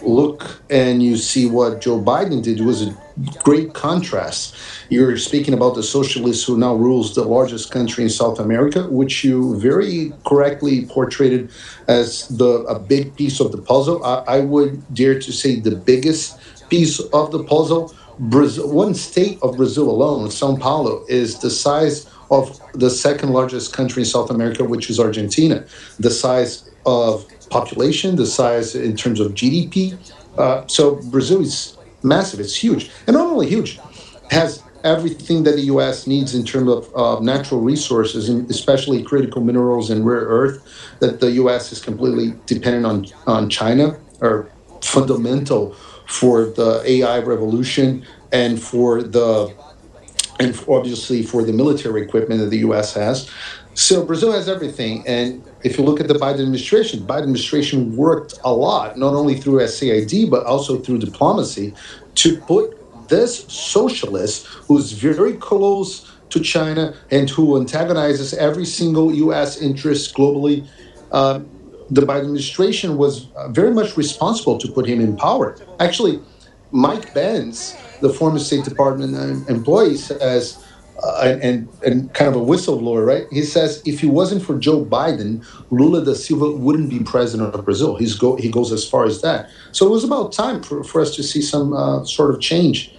look and you see what Joe Biden did, it was a great contrast. You're speaking about the socialist who now rules the largest country in South America, which you very correctly portrayed as a big piece of the puzzle. I would dare to say the biggest piece of the puzzle. Brazil, one state of Brazil alone, São Paulo, is the size of the second largest country in South America, which is Argentina. The size of population, the size in terms of GDP. So Brazil is massive. It's huge. And not only huge, has everything that the U.S. needs in terms of natural resources, and especially critical minerals and rare earth, that the U.S. is completely dependent on China, are fundamental for the AI revolution and obviously for the military equipment that the U.S. has. So Brazil has everything. And if you look at the Biden administration worked a lot, not only through SAID, but also through diplomacy, to put this socialist who's very close to China and who antagonizes every single U.S. interest globally. The Biden administration was very much responsible to put him in power. Actually, Mike Pence, the former State Department employee, says, and kind of a whistleblower, right? He says if it wasn't for Joe Biden, Lula da Silva wouldn't be president of Brazil. He goes as far as that. So it was about time for us to see some sort of change.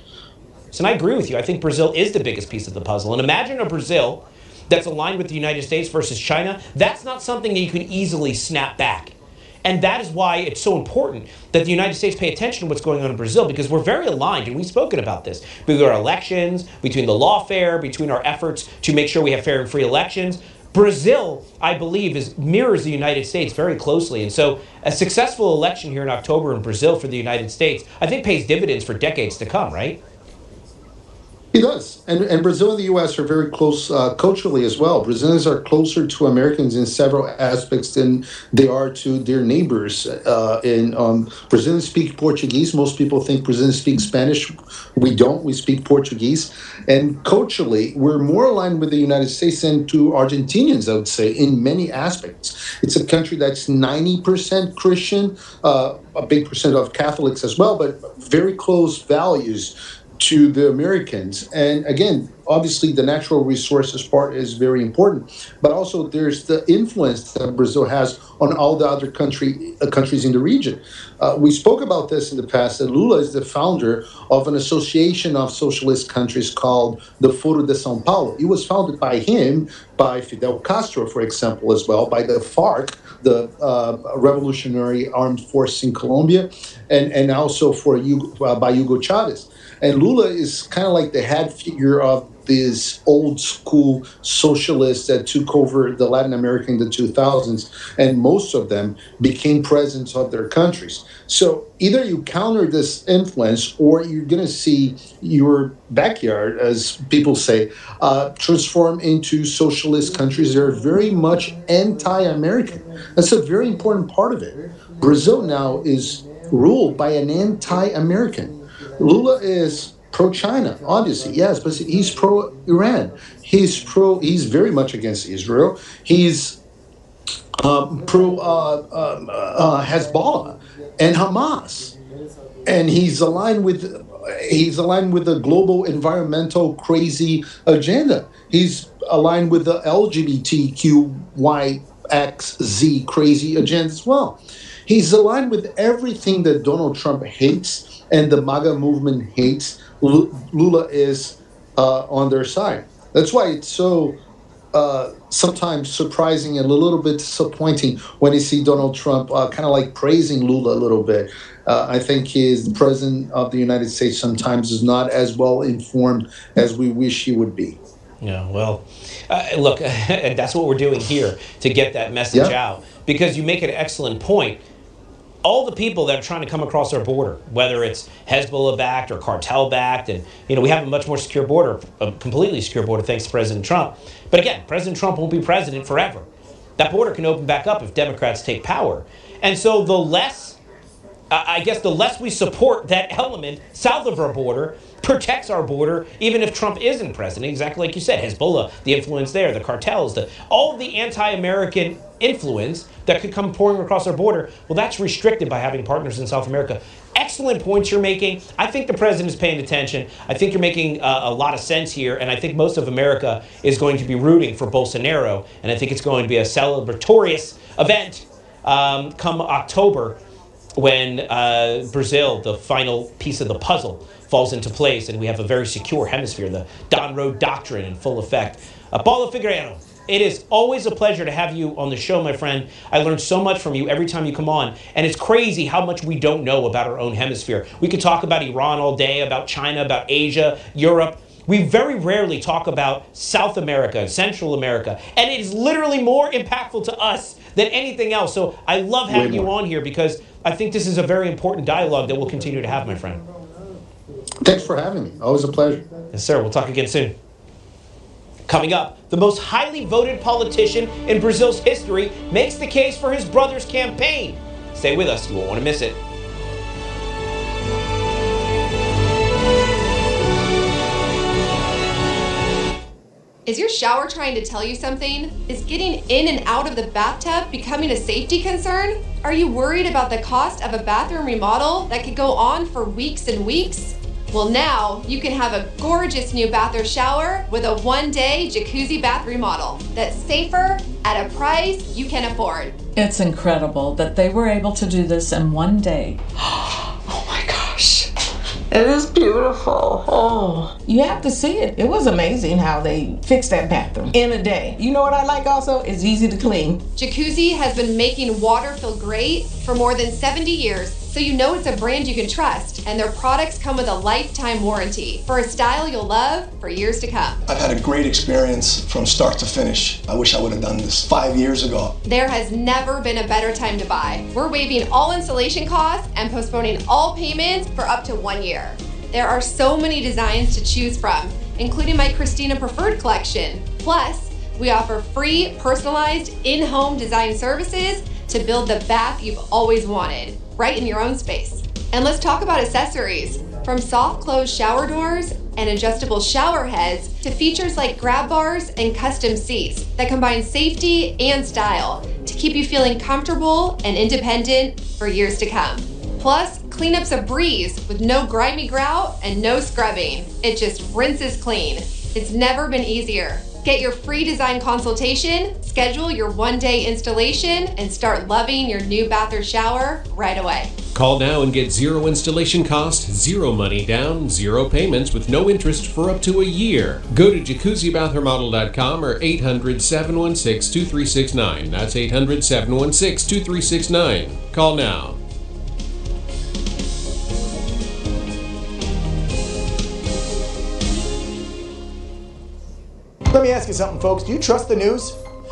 And I agree with you. I think Brazil is the biggest piece of the puzzle. And imagine a Brazil that's aligned with the United States versus China. That's not something that you can easily snap back. And that is why it's so important that the United States pay attention to what's going on in Brazil, because we're very aligned, and we've spoken about this, between our elections, between the lawfare, between our efforts to make sure we have fair and free elections. Brazil, I believe, mirrors the United States very closely. And so a successful election here in October in Brazil for the United States, I think pays dividends for decades to come, right? He does. And Brazil and the U.S. are very close culturally as well. Brazilians are closer to Americans in several aspects than they are to their neighbors. Brazilians speak Portuguese. Most people think Brazilians speak Spanish. We don't. We speak Portuguese. And culturally, we're more aligned with the United States than to Argentinians, I would say, in many aspects. It's a country that's 90% Christian, a big percent of Catholics as well, but very close values to the Americans. And again, obviously the natural resources part is very important, but also there's the influence that Brazil has on all the other countries in the region. We spoke about this in the past, that Lula is the founder of an association of socialist countries called the Foro de São Paulo. It was founded by him, by Fidel Castro, for example, as well, by the FARC, the revolutionary armed force in Colombia, and also by Hugo Chavez. And Lula is kind of like the head figure of these old school socialists that took over the Latin America in the 2000s, and most of them became presidents of their countries. So either you counter this influence, or you're going to see your backyard, as people say, transform into socialist countries that are very much anti-American. That's a very important part of it. Brazil now is ruled by an anti-American. Lula is pro-China, obviously, yes, but he's pro-Iran. He's very much against Israel. He's pro-Hezbollah and Hamas, and he's aligned with the global environmental crazy agenda. He's aligned with the LGBTQYXZ crazy agenda as well. He's aligned with everything that Donald Trump hates and the MAGA movement hates. Lula is on their side. That's why it's so sometimes surprising and a little bit disappointing when you see Donald Trump kind of like praising Lula a little bit. I think the president of the United States sometimes is not as well informed as we wish he would be. Yeah, well, look, that's what we're doing here to get that message out, because you make an excellent point. All the people that are trying to come across our border, whether it's Hezbollah-backed or cartel-backed, and we have a much more secure border, a completely secure border thanks to President Trump. But again, President Trump won't be president forever. That border can open back up if Democrats take power. And so the less we support that element south of our border, protects our border, even if Trump isn't president, exactly like you said, Hezbollah, the influence there, the cartels, all of the anti-American influence that could come pouring across our border, well, that's restricted by having partners in South America. Excellent points you're making. I think the president is paying attention. I think you're making a lot of sense here, and I think most of America is going to be rooting for Bolsonaro, and I think it's going to be a celebratorious event come October, when Brazil, the final piece of the puzzle, falls into place and we have a very secure hemisphere, the Don Road Doctrine in full effect. Paulo Figueiredo, it is always a pleasure to have you on the show, my friend. I learned so much from you every time you come on, and it's crazy how much we don't know about our own hemisphere. We could talk about Iran all day, about China, about Asia, Europe. We very rarely talk about South America and Central America, and it is literally more impactful to us than anything else. So I love having you on here because I think this is a very important dialogue that we'll continue to have, my friend. Thanks for having me. Always a pleasure. Yes, sir. We'll talk again soon. Coming up, the most highly voted politician in Brazil's history makes the case for his brother's campaign. Stay with us. You won't want to miss it. Is your shower trying to tell you something? Is getting in and out of the bathtub becoming a safety concern? Are you worried about the cost of a bathroom remodel that could go on for weeks and weeks? Well, now you can have a gorgeous new bath or shower with a one-day jacuzzi bath remodel that's safer at a price you can afford. It's incredible that they were able to do this in one day. Oh my gosh. It is beautiful. Oh, you have to see it. It was amazing how they fixed that bathroom in a day. You know what I like also? It's easy to clean. Jacuzzi has been making water feel great for more than 70 years, so you know it's a brand you can trust, and their products come with a lifetime warranty for a style you'll love for years to come. I've had a great experience from start to finish. I wish I would have done this 5 years ago. There has never been a better time to buy. We're waiving all installation costs and postponing all payments for up to 1 year. There are so many designs to choose from, including my Christina Preferred collection. Plus, we offer free personalized in-home design services to build the bath you've always wanted, right in your own space. And let's talk about accessories. From soft close shower doors and adjustable shower heads to features like grab bars and custom seats that combine safety and style to keep you feeling comfortable and independent for years to come. Plus, cleanup's a breeze with no grimy grout and no scrubbing. It just rinses clean. It's never been easier. Get your free design consultation, schedule your one-day installation, and start loving your new bath or shower right away. Call now and get zero installation cost, zero money down, zero payments with no interest for up to a year. Go to jacuzzibathhermodel.com or 800-716-2369. That's 800-716-2369. Call now. Let me ask you something, folks. Do you trust the news?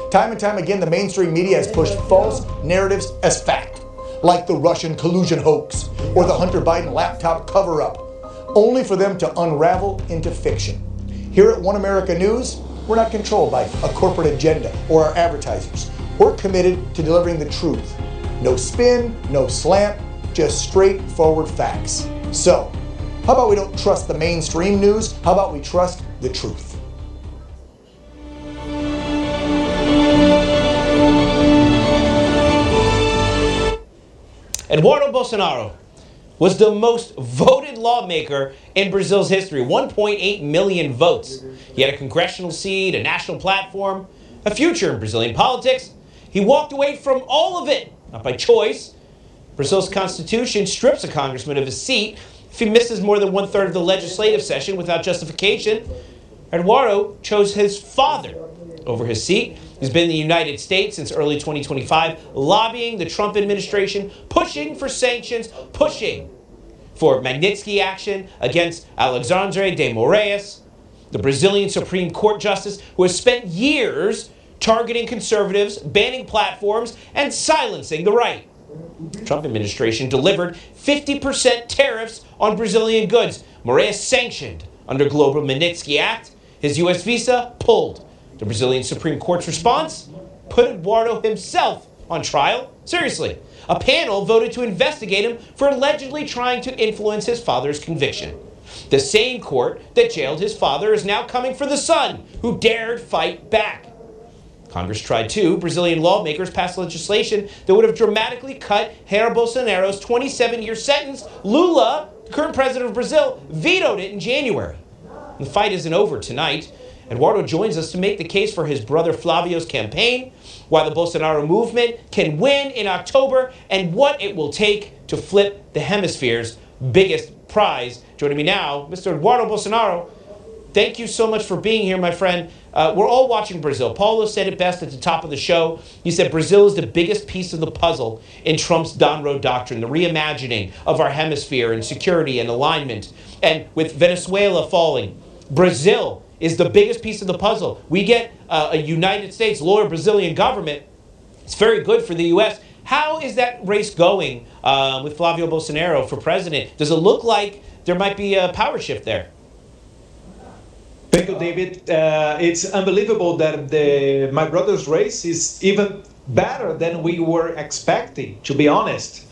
Time and time again, the mainstream media has pushed false narratives as fact, like the Russian collusion hoax or the Hunter Biden laptop cover-up, only for them to unravel into fiction. Here at One America News, we're not controlled by a corporate agenda or our advertisers. We're committed to delivering the truth. No spin, no slant, just straightforward facts. So, how about we don't trust the mainstream news? How about we trust the truth? Eduardo Bolsonaro was the most voted lawmaker in Brazil's history, 1.8 million votes. He had a congressional seat, a national platform, a future in Brazilian politics. He walked away from all of it, not by choice. Brazil's constitution strips a congressman of his seat if he misses more than 1/3 of the legislative session without justification. Eduardo chose his father over his seat. He's been in the United States since early 2025, lobbying the Trump administration, pushing for sanctions, pushing for Magnitsky action against Alexandre de Moraes, the Brazilian Supreme Court justice who has spent years targeting conservatives, banning platforms, and silencing the right. The Trump administration delivered 50% tariffs on Brazilian goods. Moraes sanctioned under Global Magnitsky Act. His U.S. visa pulled. The Brazilian Supreme Court's response put Eduardo himself on trial. Seriously, a panel voted to investigate him for allegedly trying to influence his father's conviction. The same court that jailed his father is now coming for the son, who dared fight back. Congress tried too. Brazilian lawmakers passed legislation that would have dramatically cut Jair Bolsonaro's 27-year sentence. Lula, the current president of Brazil, vetoed it in January. The fight isn't over tonight. Eduardo joins us to make the case for his brother Flavio's campaign, why the Bolsonaro movement can win in October, and what it will take to flip the hemisphere's biggest prize. Joining me now, Mr. Eduardo Bolsonaro. Thank you so much for being here, my friend. We're all watching Brazil. Paulo said it best at the top of the show. He said Brazil is the biggest piece of the puzzle in Trump's Don Road doctrine, the reimagining of our hemisphere and security and alignment. And with Venezuela falling, Brazil is the biggest piece of the puzzle. We get a United States loyal Brazilian government. It's very good for the U.S. How is that race going with Flavio Bolsonaro for president? Does it look like there might be a power shift there? Thank you, David. It's unbelievable that my brother's race is even better than we were expecting, to be honest.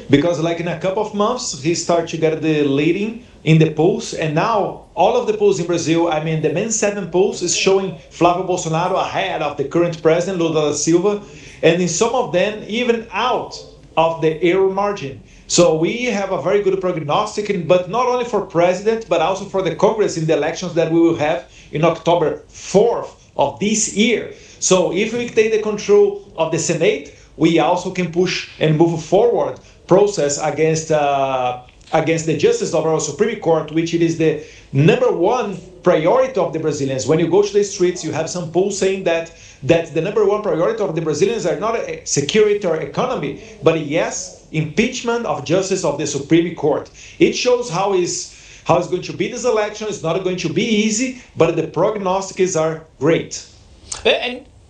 Because like in a couple of months, he started to get the leading in the polls. And now all of the polls in Brazil, I mean, the main 7 polls is showing Flavio Bolsonaro ahead of the current president, Lula da Silva. And in some of them, even out of the error margin. So we have a very good prognostic, but not only for president, but also for the Congress in the elections that we will have in October 4th of this year. So if we take the control of the Senate, we also can push and move forward process against the justice of our Supreme Court, which it is the #1 priority of the Brazilians. When you go to the streets, you have some polls saying that the #1 priority of the Brazilians are not security or economy, but yes, impeachment of justice of the Supreme Court. It shows how it's going to be this election. It's not going to be easy, but the prognostics are great.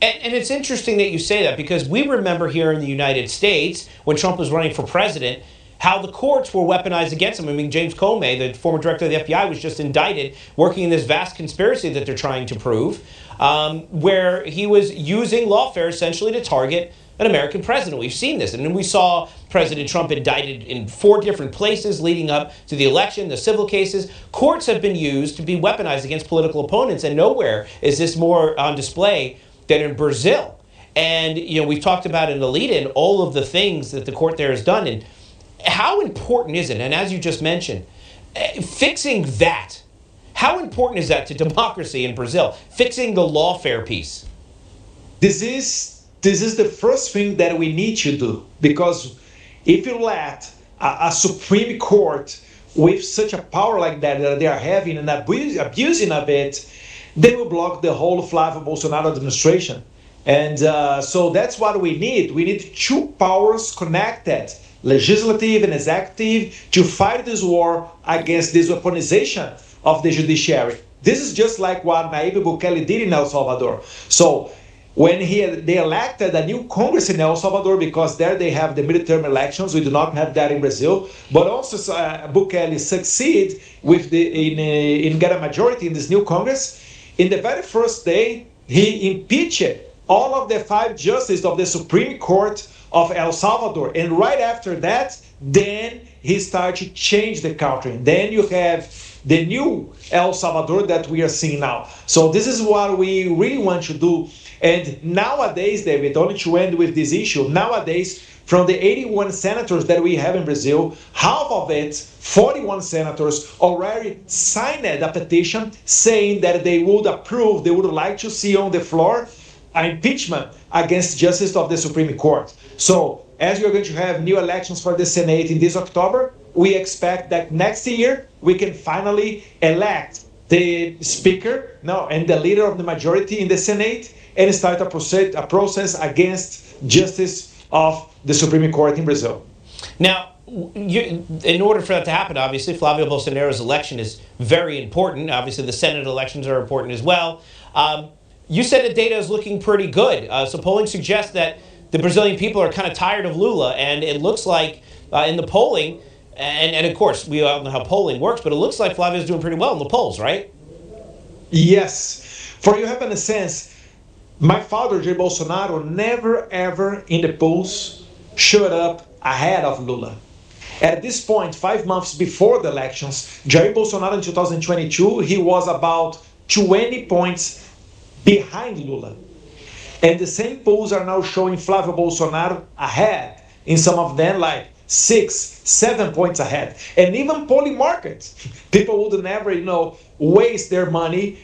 And it's interesting that you say that, because we remember here in the United States when Trump was running for president, how the courts were weaponized against him. I mean, James Comey, the former director of the FBI, was just indicted working in this vast conspiracy that they're trying to prove, where he was using lawfare essentially to target an American president. We've seen this. And then we saw President Trump indicted in 4 different places leading up to the election, the civil cases. Courts have been used to be weaponized against political opponents, and nowhere is this more on display than in Brazil. And, we've talked about in the lead-in all of the things that the court there has done. And how important is it? And as you just mentioned, fixing that, how important is that to democracy in Brazil? Fixing the lawfare piece. This is the first thing that we need to do, because if you let a Supreme Court with such a power like that they are having and abusing of it, they will block the whole Flavio Bolsonaro administration. And so that's what we need. We need 2 powers connected, legislative and executive, to fight this war against this weaponization of the judiciary. This is just like what Nayib Bukele did in El Salvador. So when they elected a new Congress in El Salvador, because there they have the midterm elections, we do not have that in Brazil, but also Bukele succeed in get a majority in this new Congress. In the very first day, he impeached all of the 5 justices of the Supreme Court of El Salvador. And right after that, then he started to change the country. Then you have the new El Salvador that we are seeing now. So this is what we really want to do. And nowadays, David, only to end with this issue, nowadays, from the 81 senators that we have in Brazil, half of it, 41 senators, already signed a petition saying that they would like to see on the floor an impeachment against justice of the Supreme Court. So, as we are going to have new elections for the Senate in this October, we expect that next year we can finally elect the speaker and the leader of the majority in the Senate and start a process against justice of the Supreme Court in Brazil. Now, in order for that to happen, obviously, Flavio Bolsonaro's election is very important. Obviously, the Senate elections are important as well. You said the data is looking pretty good. So polling suggests that the Brazilian people are kind of tired of Lula, and it looks like in the polling, and of course, we all know how polling works, but it looks like Flavio's doing pretty well in the polls, right? Yes. For you have in a sense, my father, Jair Bolsonaro, never ever in the polls showed up ahead of Lula. At this point, 5 months before the elections, Jair Bolsonaro in 2022, he was about 20 points behind Lula. And the same polls are now showing Flavio Bolsonaro ahead. In some of them, like 6, 7 points ahead. And even polling markets, people would never, waste their money,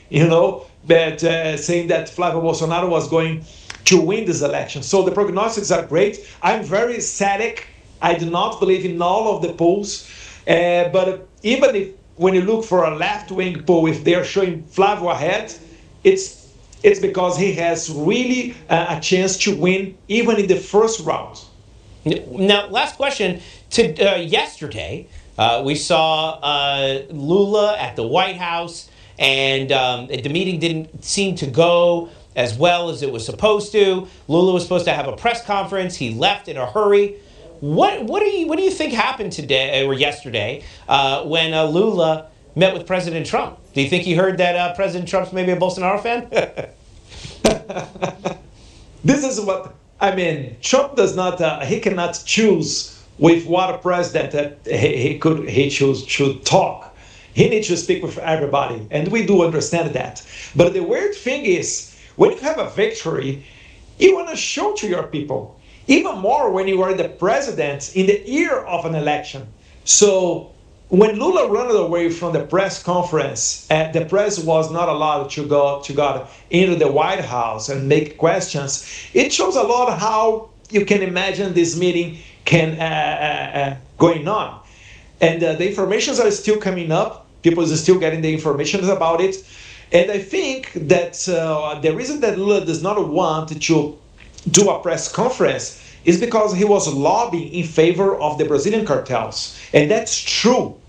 but saying that Flavio Bolsonaro was going to win this election. So the prognostics are great. I'm very ecstatic. I do not believe in all of the polls. But even if, when you look for a left-wing poll, if they're showing Flavio ahead, it's because he has really a chance to win even in the first round. Now, last question. Yesterday, we saw Lula at the White House, and the meeting didn't seem to go as well as it was supposed to. Lula was supposed to have a press conference. He left in a hurry. What do you think happened today or yesterday when Lula met with President Trump? Do you think he heard that President Trump's maybe a Bolsonaro fan? This is what I mean. Trump does not. He cannot choose with what a president he should talk. He needs to speak with everybody, and we do understand that. But the weird thing is, when you have a victory, you want to show to your people. Even more when you are the president in the year of an election. So when Lula ran away from the press conference, the press was not allowed to go into the White House and make questions. It shows a lot how you can imagine this meeting going on. And the informations are still coming up. People are still getting the information about it. And I think that the reason that Lula does not want to do a press conference is because he was lobbying in favor of the Brazilian cartels. And that's true.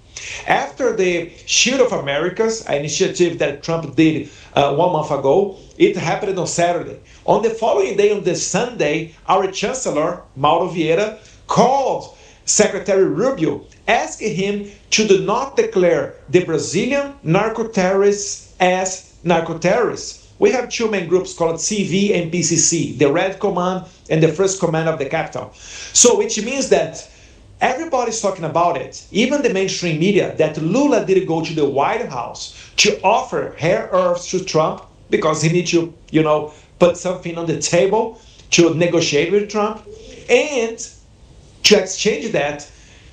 After the Shield of Americas, an initiative that Trump did 1 month ago, it happened on Saturday. On the following day, on the Sunday, our Chancellor, Mauro Vieira, called Secretary Rubio, asking him to do not declare the Brazilian narco-terrorists as narco-terrorists. We have two main groups called CV and PCC, the Red Command and the First Command of the Capital. So which means that everybody's talking about it, even the mainstream media, that Lula didn't go to the White House to offer rare earths to Trump because he needs to, put something on the table to negotiate with Trump, and to exchange that,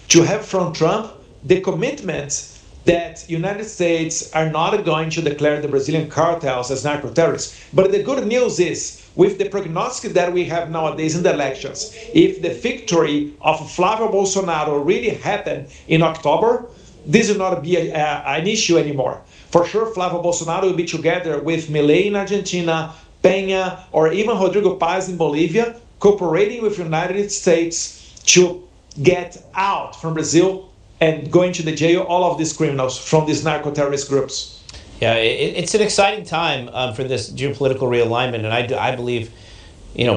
to have from Trump the commitment that United States are not going to declare the Brazilian cartels as narco-terrorists. But the good news is, with the prognosis that we have nowadays in the elections, if the victory of Flávio Bolsonaro really happened in October, this will not be an issue anymore. For sure, Flávio Bolsonaro will be together with Milei in Argentina, Peña, or even Rodrigo Paz in Bolivia, cooperating with the United States to get out from Brazil and going to the jail all of these criminals from these narco-terrorist groups. Yeah, it's an exciting time for this geopolitical realignment, and I believe,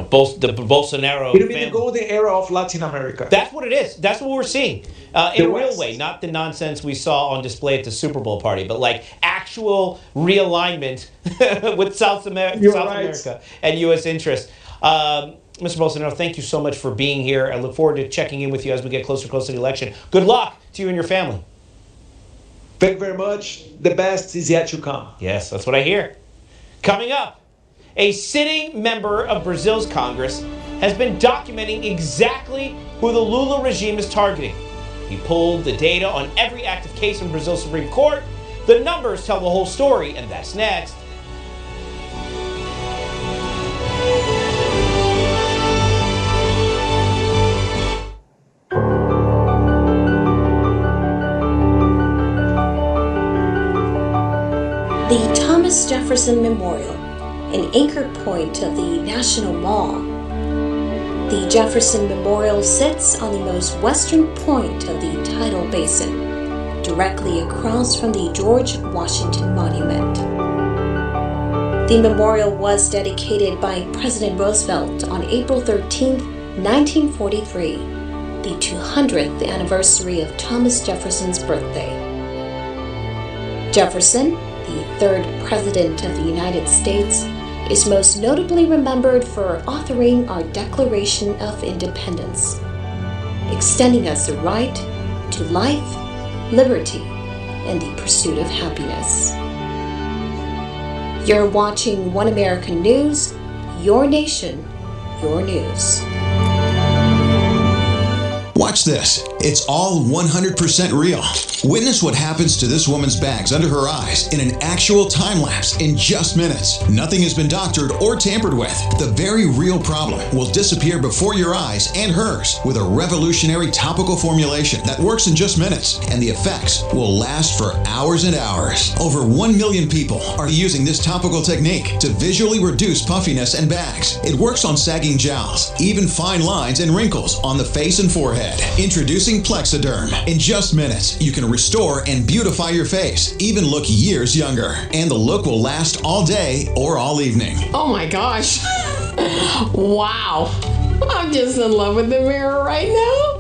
both the Bolsonaro. It'll be the golden era of Latin America. That's what it is. That's what we're seeing in a real way, not the nonsense we saw on display at the Super Bowl party, but like actual realignment with South America and U.S. interests. Mr. Bolsonaro, thank you so much for being here. I look forward to checking in with you as we get closer to the election. Good luck to you and your family. Thank you very much. The best is yet to come. Yes, that's what I hear. Coming up, a sitting member of Brazil's Congress has been documenting exactly who the Lula regime is targeting. He pulled the data on every active case in Brazil's Supreme Court. The numbers tell the whole story, and that's next. The Thomas Jefferson Memorial, an anchor point of the National Mall. The Jefferson Memorial sits on the most western point of the tidal basin, directly across from the George Washington Monument. The memorial was dedicated by President Roosevelt on April 13, 1943, the 200th anniversary of Thomas Jefferson's birthday. Jefferson, the third President of the United States, is most notably remembered for authoring our Declaration of Independence, extending us the right to life, liberty, and the pursuit of happiness. You're watching One American News, your nation, your news. Watch this. It's all 100% real. Witness what happens to this woman's bags under her eyes in an actual time lapse in just minutes. Nothing has been doctored or tampered with. The very real problem will disappear before your eyes and hers with a revolutionary topical formulation that works in just minutes, and the effects will last for hours and hours. Over 1 million people are using this topical technique to visually reduce puffiness and bags. It works on sagging jowls, even fine lines and wrinkles on the face and forehead. Introducing Introducing Plexiderm. In just minutes, you can restore and beautify your face, even look years younger. And the look will last all day or all evening. Oh my gosh. Wow. I'm just in love with the mirror right now.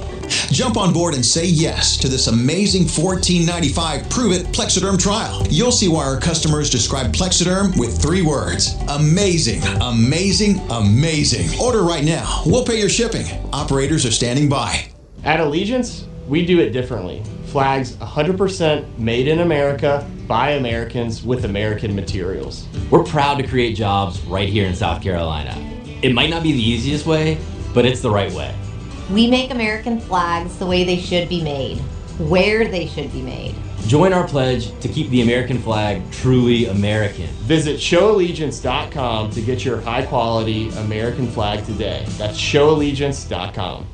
Jump on board and say yes to this amazing $14.95 Prove It Plexiderm trial. You'll see why our customers describe Plexiderm with 3 words. Amazing, amazing, amazing. Order right now. We'll pay your shipping. Operators are standing by. At Allegiance, we do it differently. Flags 100% made in America by Americans with American materials. We're proud to create jobs right here in South Carolina. It might not be the easiest way, but it's the right way. We make American flags the way they should be made, where they should be made. Join our pledge to keep the American flag truly American. Visit showallegiance.com to get your high-quality American flag today. That's showallegiance.com.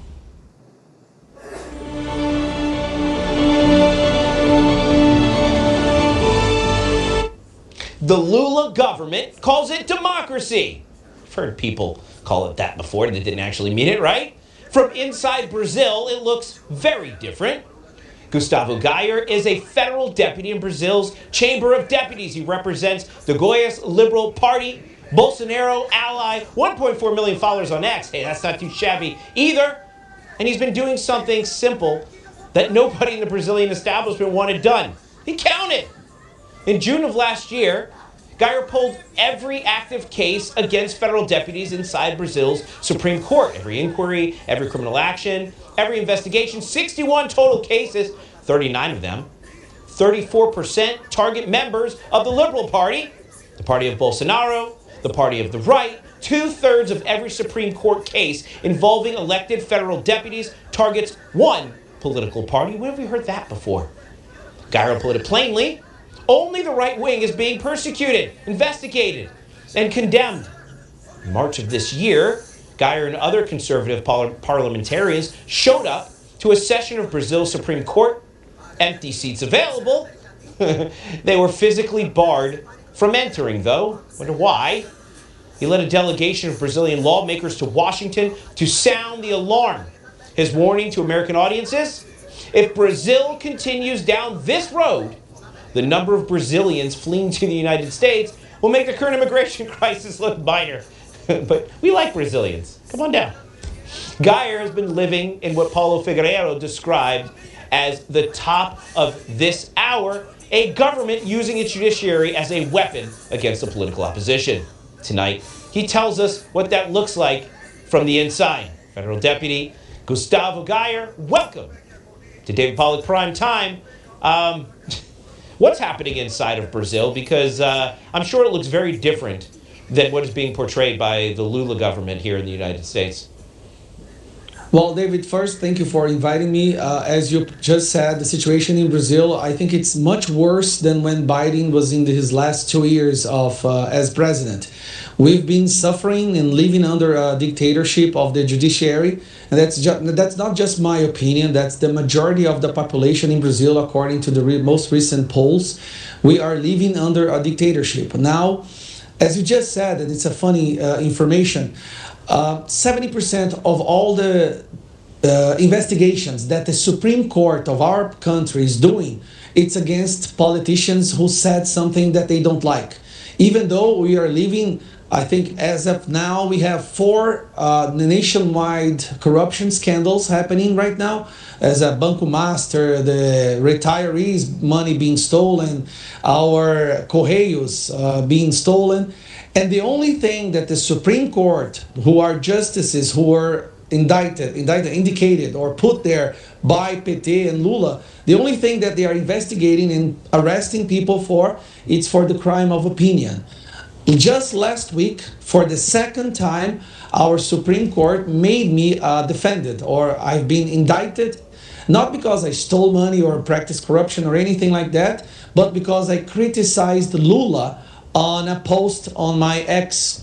The Lula government calls it democracy. I've heard people call it that before. They didn't actually mean it, right? From inside Brazil, it looks very different. Gustavo Gayer is a federal deputy in Brazil's Chamber of Deputies. He represents the Goiás Liberal Party, Bolsonaro ally, 1.4 million followers on X. Hey, that's not too shabby either. And he's been doing something simple that nobody in the Brazilian establishment wanted done. He counted. In June of last year, Gayer pulled every active case against federal deputies inside Brazil's Supreme Court. Every inquiry, every criminal action, every investigation, 61 total cases, 39 of them, 34% target members of the Liberal Party, the party of Bolsonaro, the party of the right. 2/3 of every Supreme Court case involving elected federal deputies targets one political party. When have we heard that before? Gayer put it plainly. Only the right wing is being persecuted, investigated, and condemned. In March of this year, Gayer and other conservative parliamentarians showed up to a session of Brazil's Supreme Court. Empty seats available. They were physically barred from entering, though. Wonder why? He led a delegation of Brazilian lawmakers to Washington to sound the alarm. His warning to American audiences: if Brazil continues down this road, the number of Brazilians fleeing to the United States will make the current immigration crisis look minor. But we like Brazilians. Come on down. Gayer has been living in what Paulo Figueiredo described as the top of this hour, a government using its judiciary as a weapon against the political opposition. Tonight, he tells us what that looks like from the inside. Federal Deputy Gustavo Gayer, welcome to David Pollack Prime Time. What's happening inside of Brazil? Because I'm sure it looks very different than what is being portrayed by the Lula government here in the United States. Well, David, first, thank you for inviting me. As you just said, the situation in Brazil, I think it's much worse than when Biden was in his last 2 years of as president. We've been suffering and living under a dictatorship of the judiciary. And that's not just my opinion. That's the majority of the population in Brazil, according to the most recent polls. We are living under a dictatorship. Now, as you just said, and it's a funny information, 70% of all the investigations that the Supreme Court of our country is doing, it's against politicians who said something that they don't like. Even though we are living, I think as of now, we have 4 nationwide corruption scandals happening right now. As a Banco Master, the retirees' money being stolen, our Correios being stolen. And the only thing that the Supreme Court, who are justices who were indicated or put there by PT and Lula, the only thing that they are investigating and arresting people for, it's for the crime of opinion. Just last week, for the second time, our Supreme Court made me defended, or I've been indicted, not because I stole money or practiced corruption or anything like that, but because I criticized Lula on a post on my X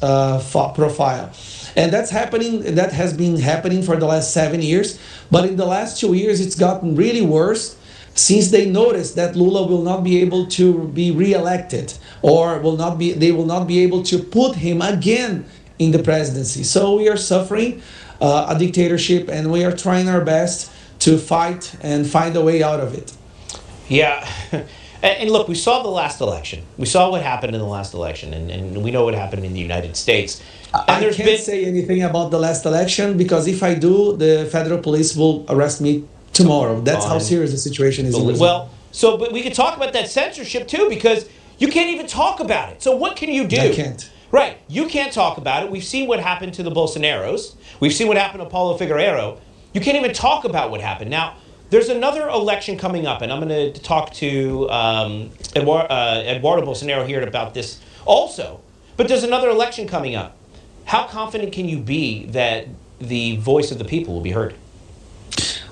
profile. And that's happening. That has been happening for the last 7 years. But in the last 2 years, it's gotten really worse, since they noticed that Lula will not be able to be re-elected, or they will not be able to put him again in the presidency. So we are suffering a dictatorship, and we are trying our best to fight and find a way out of it. Yeah. And look, we saw the last election. We saw what happened in the last election, and we know what happened in the United States. And I can't say anything about the last election because if I do, the federal police will arrest me tomorrow. That's how serious the situation is in Brazil. Well, but we could talk about that censorship too, because you can't even talk about it. So what can you do? I can't. Right. You can't talk about it. We've seen what happened to the Bolsonaros. We've seen what happened to Paulo Figueiredo. You can't even talk about what happened. Now, there's another election coming up, and I'm going to talk to Eduardo Bolsonaro here about this also. But there's another election coming up. How confident can you be that the voice of the people will be heard?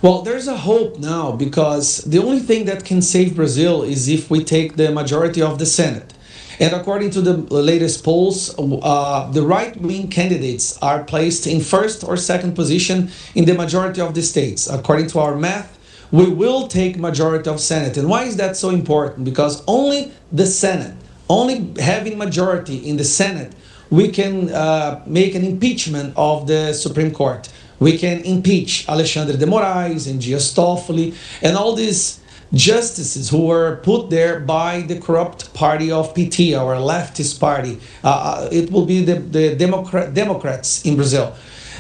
Well, there's a hope now because the only thing that can save Brazil is if we take the majority of the Senate. And according to the latest polls, the right-wing candidates are placed in first or second position in the majority of the states. According to our math, we will take majority of Senate. And why is that so important? Because only the Senate, only having majority in the Senate, we can make an impeachment of the Supreme Court. We can impeach Alexandre de Moraes and Dias Toffoli and all these justices who were put there by the corrupt party of PT, our leftist party. It will be the Democrats in Brazil.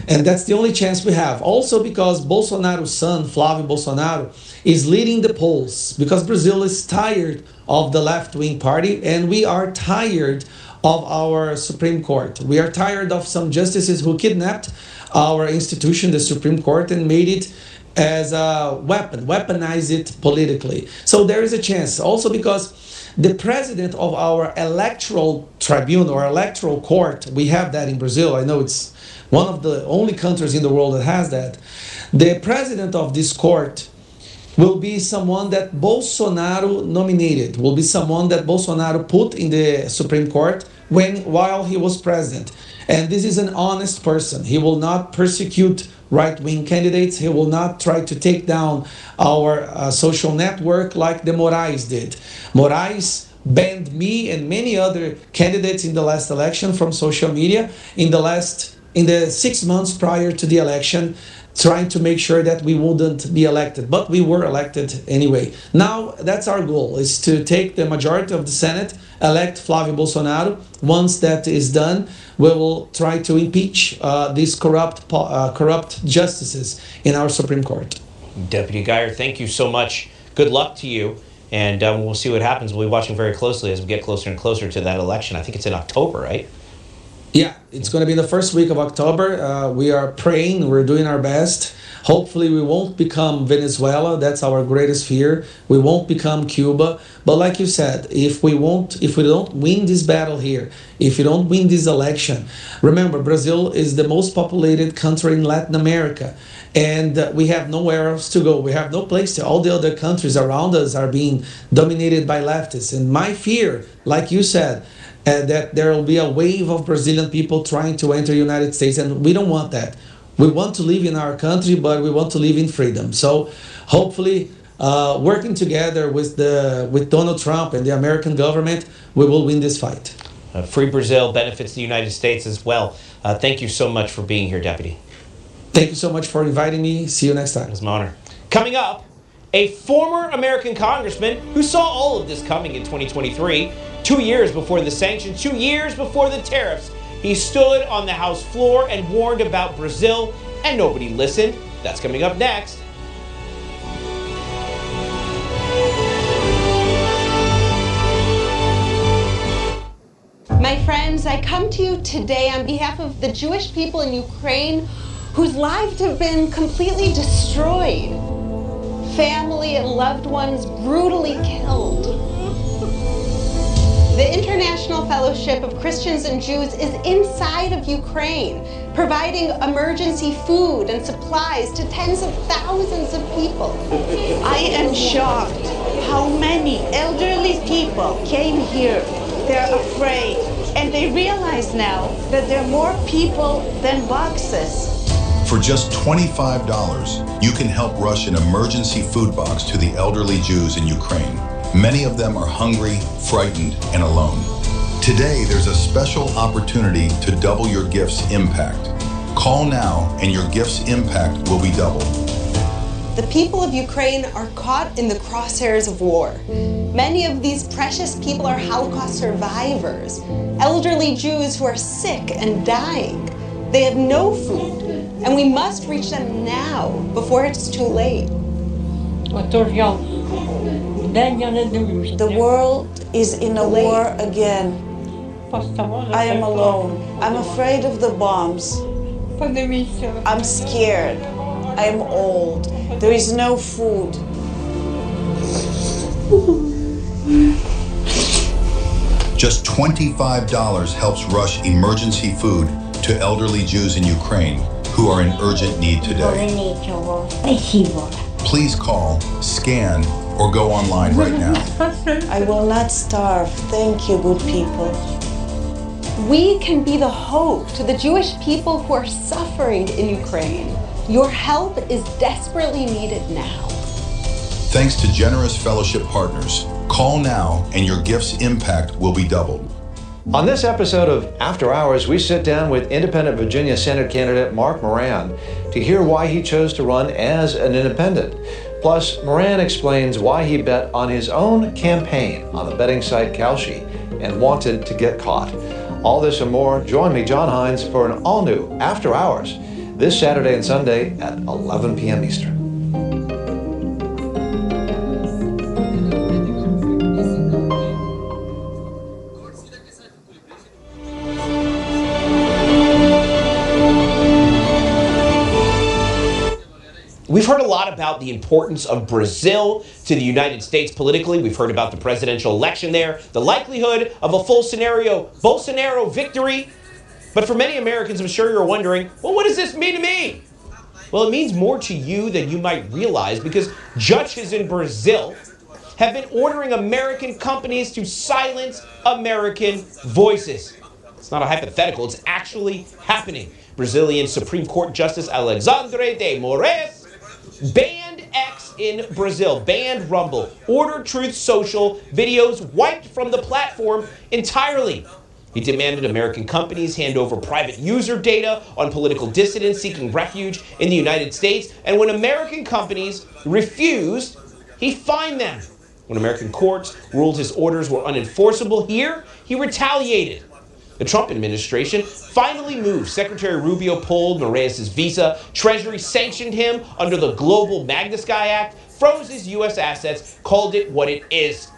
And that's the only chance we have. Also because Bolsonaro's son, Flávio Bolsonaro, is leading the polls because Brazil is tired of the left-wing party and we are tired of our Supreme Court. We are tired of some justices who kidnapped our institution, the Supreme Court, and made it as a weapon, weaponize it politically. So there is a chance. Also because the president of our electoral tribunal or electoral court, we have that in Brazil. I know it's one of the only countries in the world that has that. The president of this court will be someone that Bolsonaro nominated, will be someone that Bolsonaro put in the Supreme Court while he was president. And this is an honest person. He will not persecute right-wing candidates. He will not try to take down our social network like the Moraes did. Moraes banned me and many other candidates in the last election from social media in the 6 months prior to the election, trying to make sure that we wouldn't be elected. But we were elected anyway. Now, that's our goal, is to take the majority of the Senate, elect Flávio Bolsonaro. Once that is done, we will try to impeach these corrupt justices in our Supreme Court. Deputy Geyer, thank you so much. Good luck to you. And we'll see what happens. We'll be watching very closely as we get closer and closer to that election. I think it's in October, right? Yeah, it's going to be the first week of October. We are praying, we're doing our best. Hopefully we won't become Venezuela. That's our greatest fear. We won't become Cuba. But like you said, if we don't win this battle here, if we don't win this election, remember, Brazil is the most populated country in Latin America. And we have nowhere else to go. We have no place to. All the other countries around us are being dominated by leftists. And my fear, like you said, that there will be a wave of Brazilian people trying to enter the United States, and we don't want that. We want to live in our country, but we want to live in freedom. So hopefully, working together with Donald Trump and the American government, we will win this fight. Free Brazil benefits the United States as well. Thank you so much for being here, Deputy. Thank you so much for inviting me. See you next time. It's my honor. Coming up, a former American congressman who saw all of this coming in 2023, 2 years before the sanctions, 2 years before the tariffs, he stood on the House floor and warned about Brazil, and nobody listened. That's coming up next. My friends, I come to you today on behalf of the Jewish people in Ukraine whose lives have been completely destroyed. Family and loved ones brutally killed. The International Fellowship of Christians and Jews is inside of Ukraine, providing emergency food and supplies to tens of thousands of people. I am shocked how many elderly people came here. They're afraid, and they realize now that there are more people than boxes. For just $25, you can help rush an emergency food box to the elderly Jews in Ukraine. Many of them are hungry, frightened, and alone. Today, there's a special opportunity to double your gift's impact. Call now and your gift's impact will be doubled. The people of Ukraine are caught in the crosshairs of war. Many of these precious people are Holocaust survivors, elderly Jews who are sick and dying. They have no food, and we must reach them now before it's too late. The world is in a war again. I am alone. I'm afraid of the bombs. I'm scared. I am old. There is no food. Just $25 helps rush emergency food to elderly Jews in Ukraine who are in urgent need today. Please call, scan, or go online right now. I will not starve. Thank you, good people. We can be the hope to the Jewish people who are suffering in Ukraine. Your help is desperately needed now. Thanks to generous fellowship partners. Call now and your gift's impact will be doubled. On this episode of After Hours, we sit down with independent Virginia Senate candidate Mark Moran to hear why he chose to run as an independent. Plus, Moran explains why he bet on his own campaign on the betting site Kalshi and wanted to get caught. All this and more. Join me, John Hines, for an all-new After Hours this Saturday and Sunday at 11 p.m. Eastern. We've heard a lot about the importance of Brazil to the United States politically. We've heard about the presidential election there, the likelihood of a full scenario Bolsonaro victory. But for many Americans, I'm sure you're wondering, well, what does this mean to me? Well, it means more to you than you might realize, because judges in Brazil have been ordering American companies to silence American voices. It's not a hypothetical, it's actually happening. Brazilian Supreme Court Justice Alexandre de Moraes banned X in Brazil, banned Rumble, ordered Truth Social videos wiped from the platform entirely. He demanded American companies hand over private user data on political dissidents seeking refuge in the United States. And when American companies refused, he fined them. When American courts ruled his orders were unenforceable here, he retaliated. The Trump administration finally moved. Secretary Rubio pulled Moraes' visa. Treasury sanctioned him under the Global Magnitsky Act, froze his U.S. assets, called it what it is: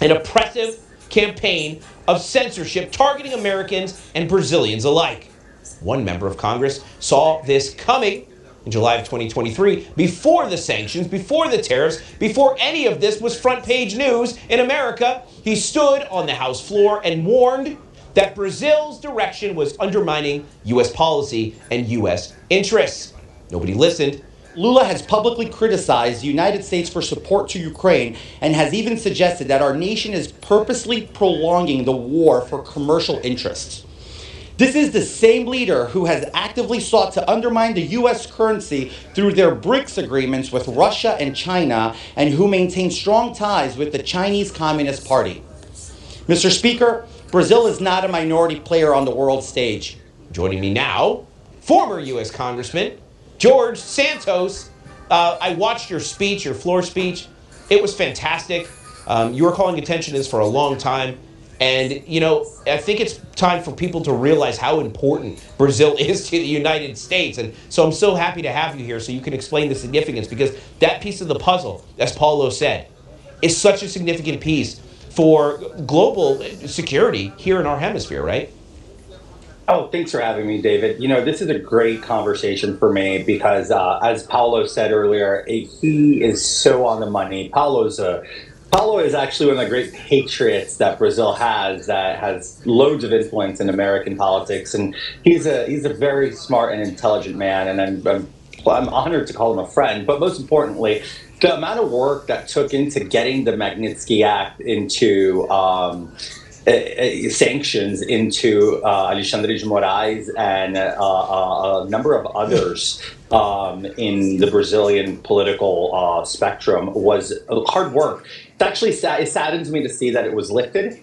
an oppressive campaign of censorship targeting Americans and Brazilians alike. One member of Congress saw this coming in July of 2023, before the sanctions, before the tariffs, before any of this was front page news in America. He stood on the House floor and warned that Brazil's direction was undermining U.S. policy and U.S. interests. Nobody listened. Lula has publicly criticized the United States for support to Ukraine and has even suggested that our nation is purposely prolonging the war for commercial interests. This is the same leader who has actively sought to undermine the U.S. currency through their BRICS agreements with Russia and China, and who maintains strong ties with the Chinese Communist Party. Mr. Speaker, Brazil is not a minority player on the world stage. Joining me now, former U.S. Congressman George Santos. I watched your speech, your floor speech. It was fantastic. You were calling attention to this for a long time. And, you know, I think it's time for people to realize how important Brazil is to the United States. And so I'm so happy to have you here so you can explain the significance, because that piece of the puzzle, as Paulo said, is such a significant piece for global security here in our hemisphere, right? Oh, thanks for having me, David. You know, this is a great conversation for me because, as Paulo said earlier, he is so on the money. Paulo is actually one of the great patriots that Brazil has, that has loads of influence in American politics, and he's a very smart and intelligent man, and I'm honored to call him a friend. But most importantly, the amount of work that took into getting the Magnitsky Act into sanctions into Alexandre de Moraes and a number of others in the Brazilian political spectrum was hard work. It's actually it saddens me to see that it was lifted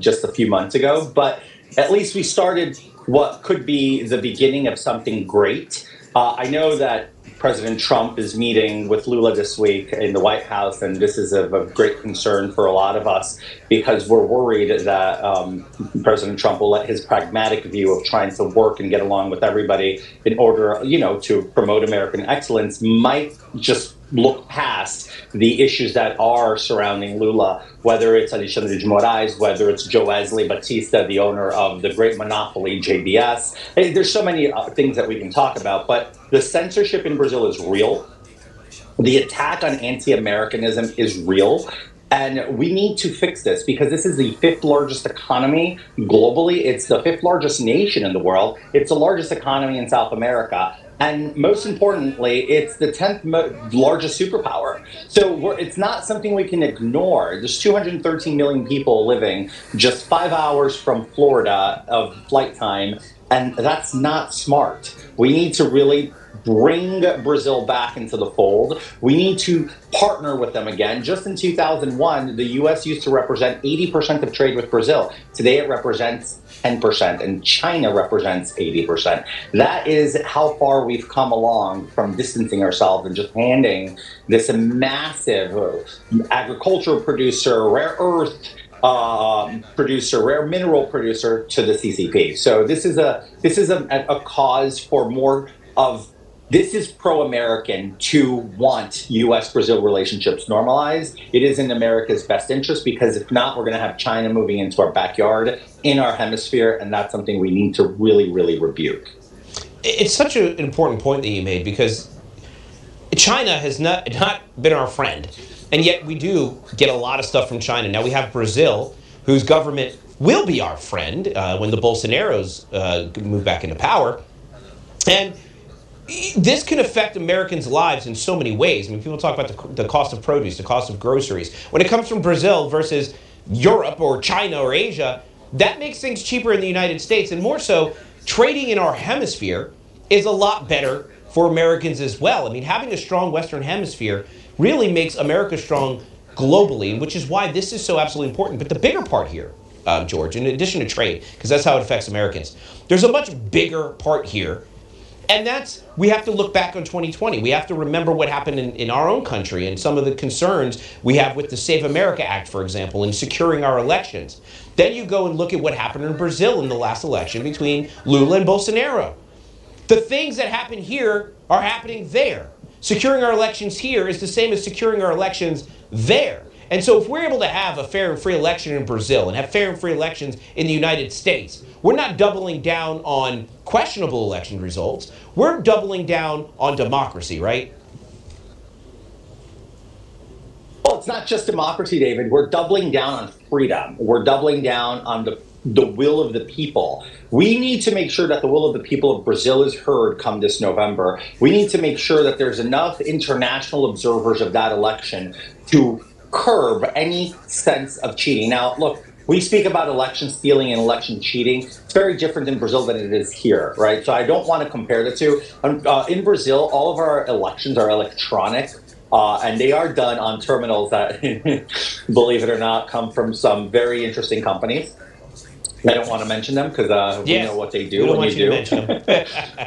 just a few months ago, but at least we started what could be the beginning of something great. I know that President Trump is meeting with Lula this week in the White House, and this is of great concern for a lot of us because we're worried that President Trump will let his pragmatic view of trying to work and get along with everybody in order, to promote American excellence might just look past the issues that are surrounding Lula, whether it's Alexandre de Moraes, whether it's Joesley Batista, the owner of the great monopoly JBS. Hey, there's so many things that we can talk about, but the censorship in Brazil is real. The attack on anti-Americanism is real. And we need to fix this because this is the fifth largest economy globally. It's the fifth largest nation in the world. It's the largest economy in South America. And most importantly, it's the 10th largest superpower. So it's not something we can ignore. There's 213 million people living just 5 hours from Florida of flight time, and that's not smart. We need to really bring Brazil back into the fold. We need to partner with them again. Just in 2001, the U.S. used to represent 80% of trade with Brazil. Today it represents 10%, and China represents 80%. That is how far we've come along from distancing ourselves and just handing this massive agricultural producer, rare earth producer, rare mineral producer to the CCP. So this is a cause for more of. This is pro-American to want U.S.-Brazil relationships normalized. It is in America's best interest because if not, we're going to have China moving into our backyard, in our hemisphere, and that's something we need to really, really rebuke. It's such an important point that you made because China has not been our friend, and yet we do get a lot of stuff from China. Now we have Brazil, whose government will be our friend when the Bolsonaros move back into power, and this can affect Americans' lives in so many ways. I mean, people talk about the cost of produce, the cost of groceries. When it comes from Brazil versus Europe or China or Asia, that makes things cheaper in the United States. And more so, trading in our hemisphere is a lot better for Americans as well. I mean, having a strong Western Hemisphere really makes America strong globally, which is why this is so absolutely important. But the bigger part here, George, in addition to trade, because that's how it affects Americans, there's a much bigger part here. And that's, we have to look back on 2020. We have to remember what happened in our own country and some of the concerns we have with the Save America Act, for example, and securing our elections. Then you go and look at what happened in Brazil in the last election between Lula and Bolsonaro. The things that happen here are happening there. Securing our elections here is the same as securing our elections there. And so if we're able to have a fair and free election in Brazil and have fair and free elections in the United States, we're not doubling down on questionable election results. We're doubling down on democracy, right? Well, it's not just democracy, David. We're doubling down on freedom. We're doubling down on the will of the people. We need to make sure that the will of the people of Brazil is heard come this November. We need to make sure that there's enough international observers of that election to curb any sense of cheating. Now, look, we speak about election stealing and election cheating. It's very different in Brazil than it is here, right? So I don't want to compare the two. In Brazil, all of our elections are electronic, and they are done on terminals that, believe it or not, come from some very interesting companies. I don't want to mention them because we know what they do when you do.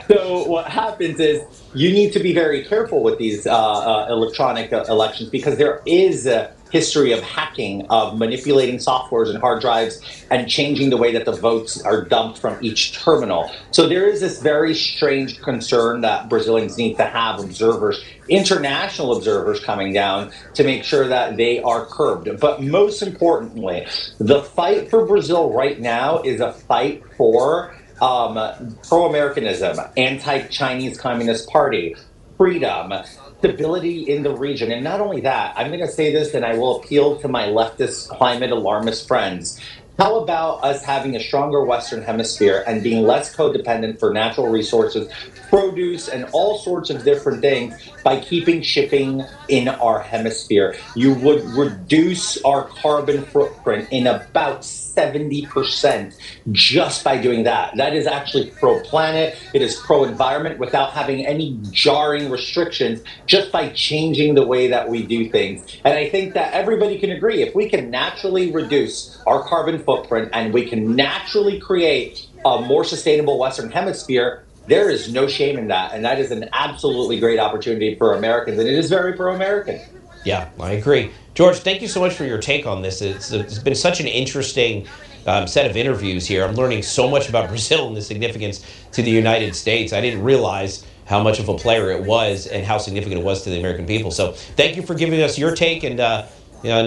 So what happens is you need to be very careful with these electronic elections because there is a history of hacking, of manipulating softwares and hard drives and changing the way that the votes are dumped from each terminal. So there is this very strange concern that Brazilians need to have observers, international observers coming down to make sure that they are curbed. But most importantly, the fight for Brazil right now is a fight for pro-Americanism, anti-Chinese Communist Party, freedom, stability in the region. And not only that, I'm going to say this and I will appeal to my leftist climate alarmist friends. How about us having a stronger Western Hemisphere and being less codependent for natural resources, produce, and all sorts of different things by keeping shipping in our hemisphere? You would reduce our carbon footprint in about 70% just by doing that. That is actually pro-planet. It is pro-environment without having any jarring restrictions, just by changing the way that we do things. And I think that everybody can agree, if we can naturally reduce our carbon footprint and we can naturally create a more sustainable Western Hemisphere, There is no shame in that, and that is an absolutely great opportunity for Americans, and it is very pro-American. Yeah, I agree. George, thank you so much for your take on this. It's been such an interesting set of interviews here. I'm learning so much about Brazil and the significance to the United States. I didn't realize how much of a player it was and how significant it was to the American people. So thank you for giving us your take, and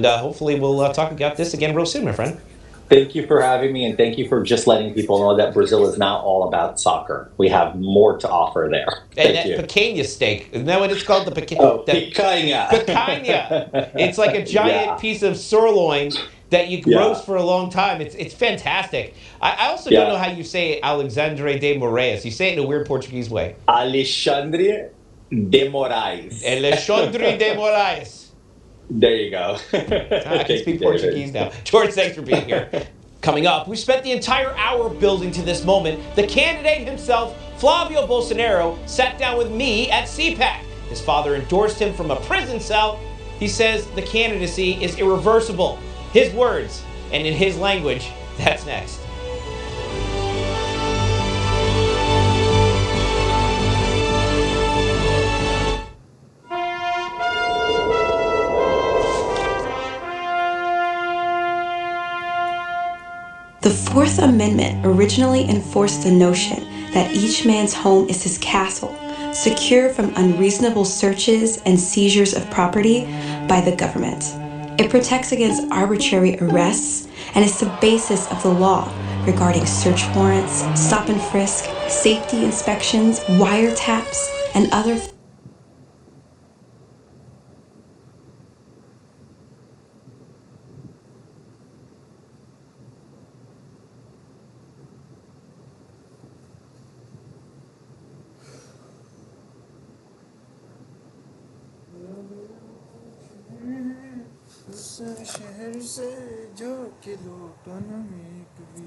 hopefully we'll talk about this again real soon, my friend. Thank you for having me, and thank you for just letting people know that Brazil is not all about soccer. We have more to offer there. And Thank you. that picanha steak, isn't that what it's called? The picanha. Oh, picanha. Picanha. It's like a giant piece of sirloin that you roast for a long time. It's fantastic. I also don't know how you say Alexandre de Moraes. You say it in a weird Portuguese way. Alexandre de Moraes. Alexandre de Moraes. There you go. I can speak Portuguese now. George, thanks for being here. Coming up, we spent the entire hour building to this moment. The candidate himself, Flavio Bolsonaro, sat down with me at CPAC. His father endorsed him from a prison cell. He says the candidacy is irreversible. His words, and in his language. That's next. The Fourth Amendment originally enforced the notion that each man's home is his castle, secure from unreasonable searches and seizures of property by the government. It protects against arbitrary arrests and is the basis of the law regarding search warrants, stop and frisk, safety inspections, wiretaps, and other शहर से जाके लौटा ना मैं कभी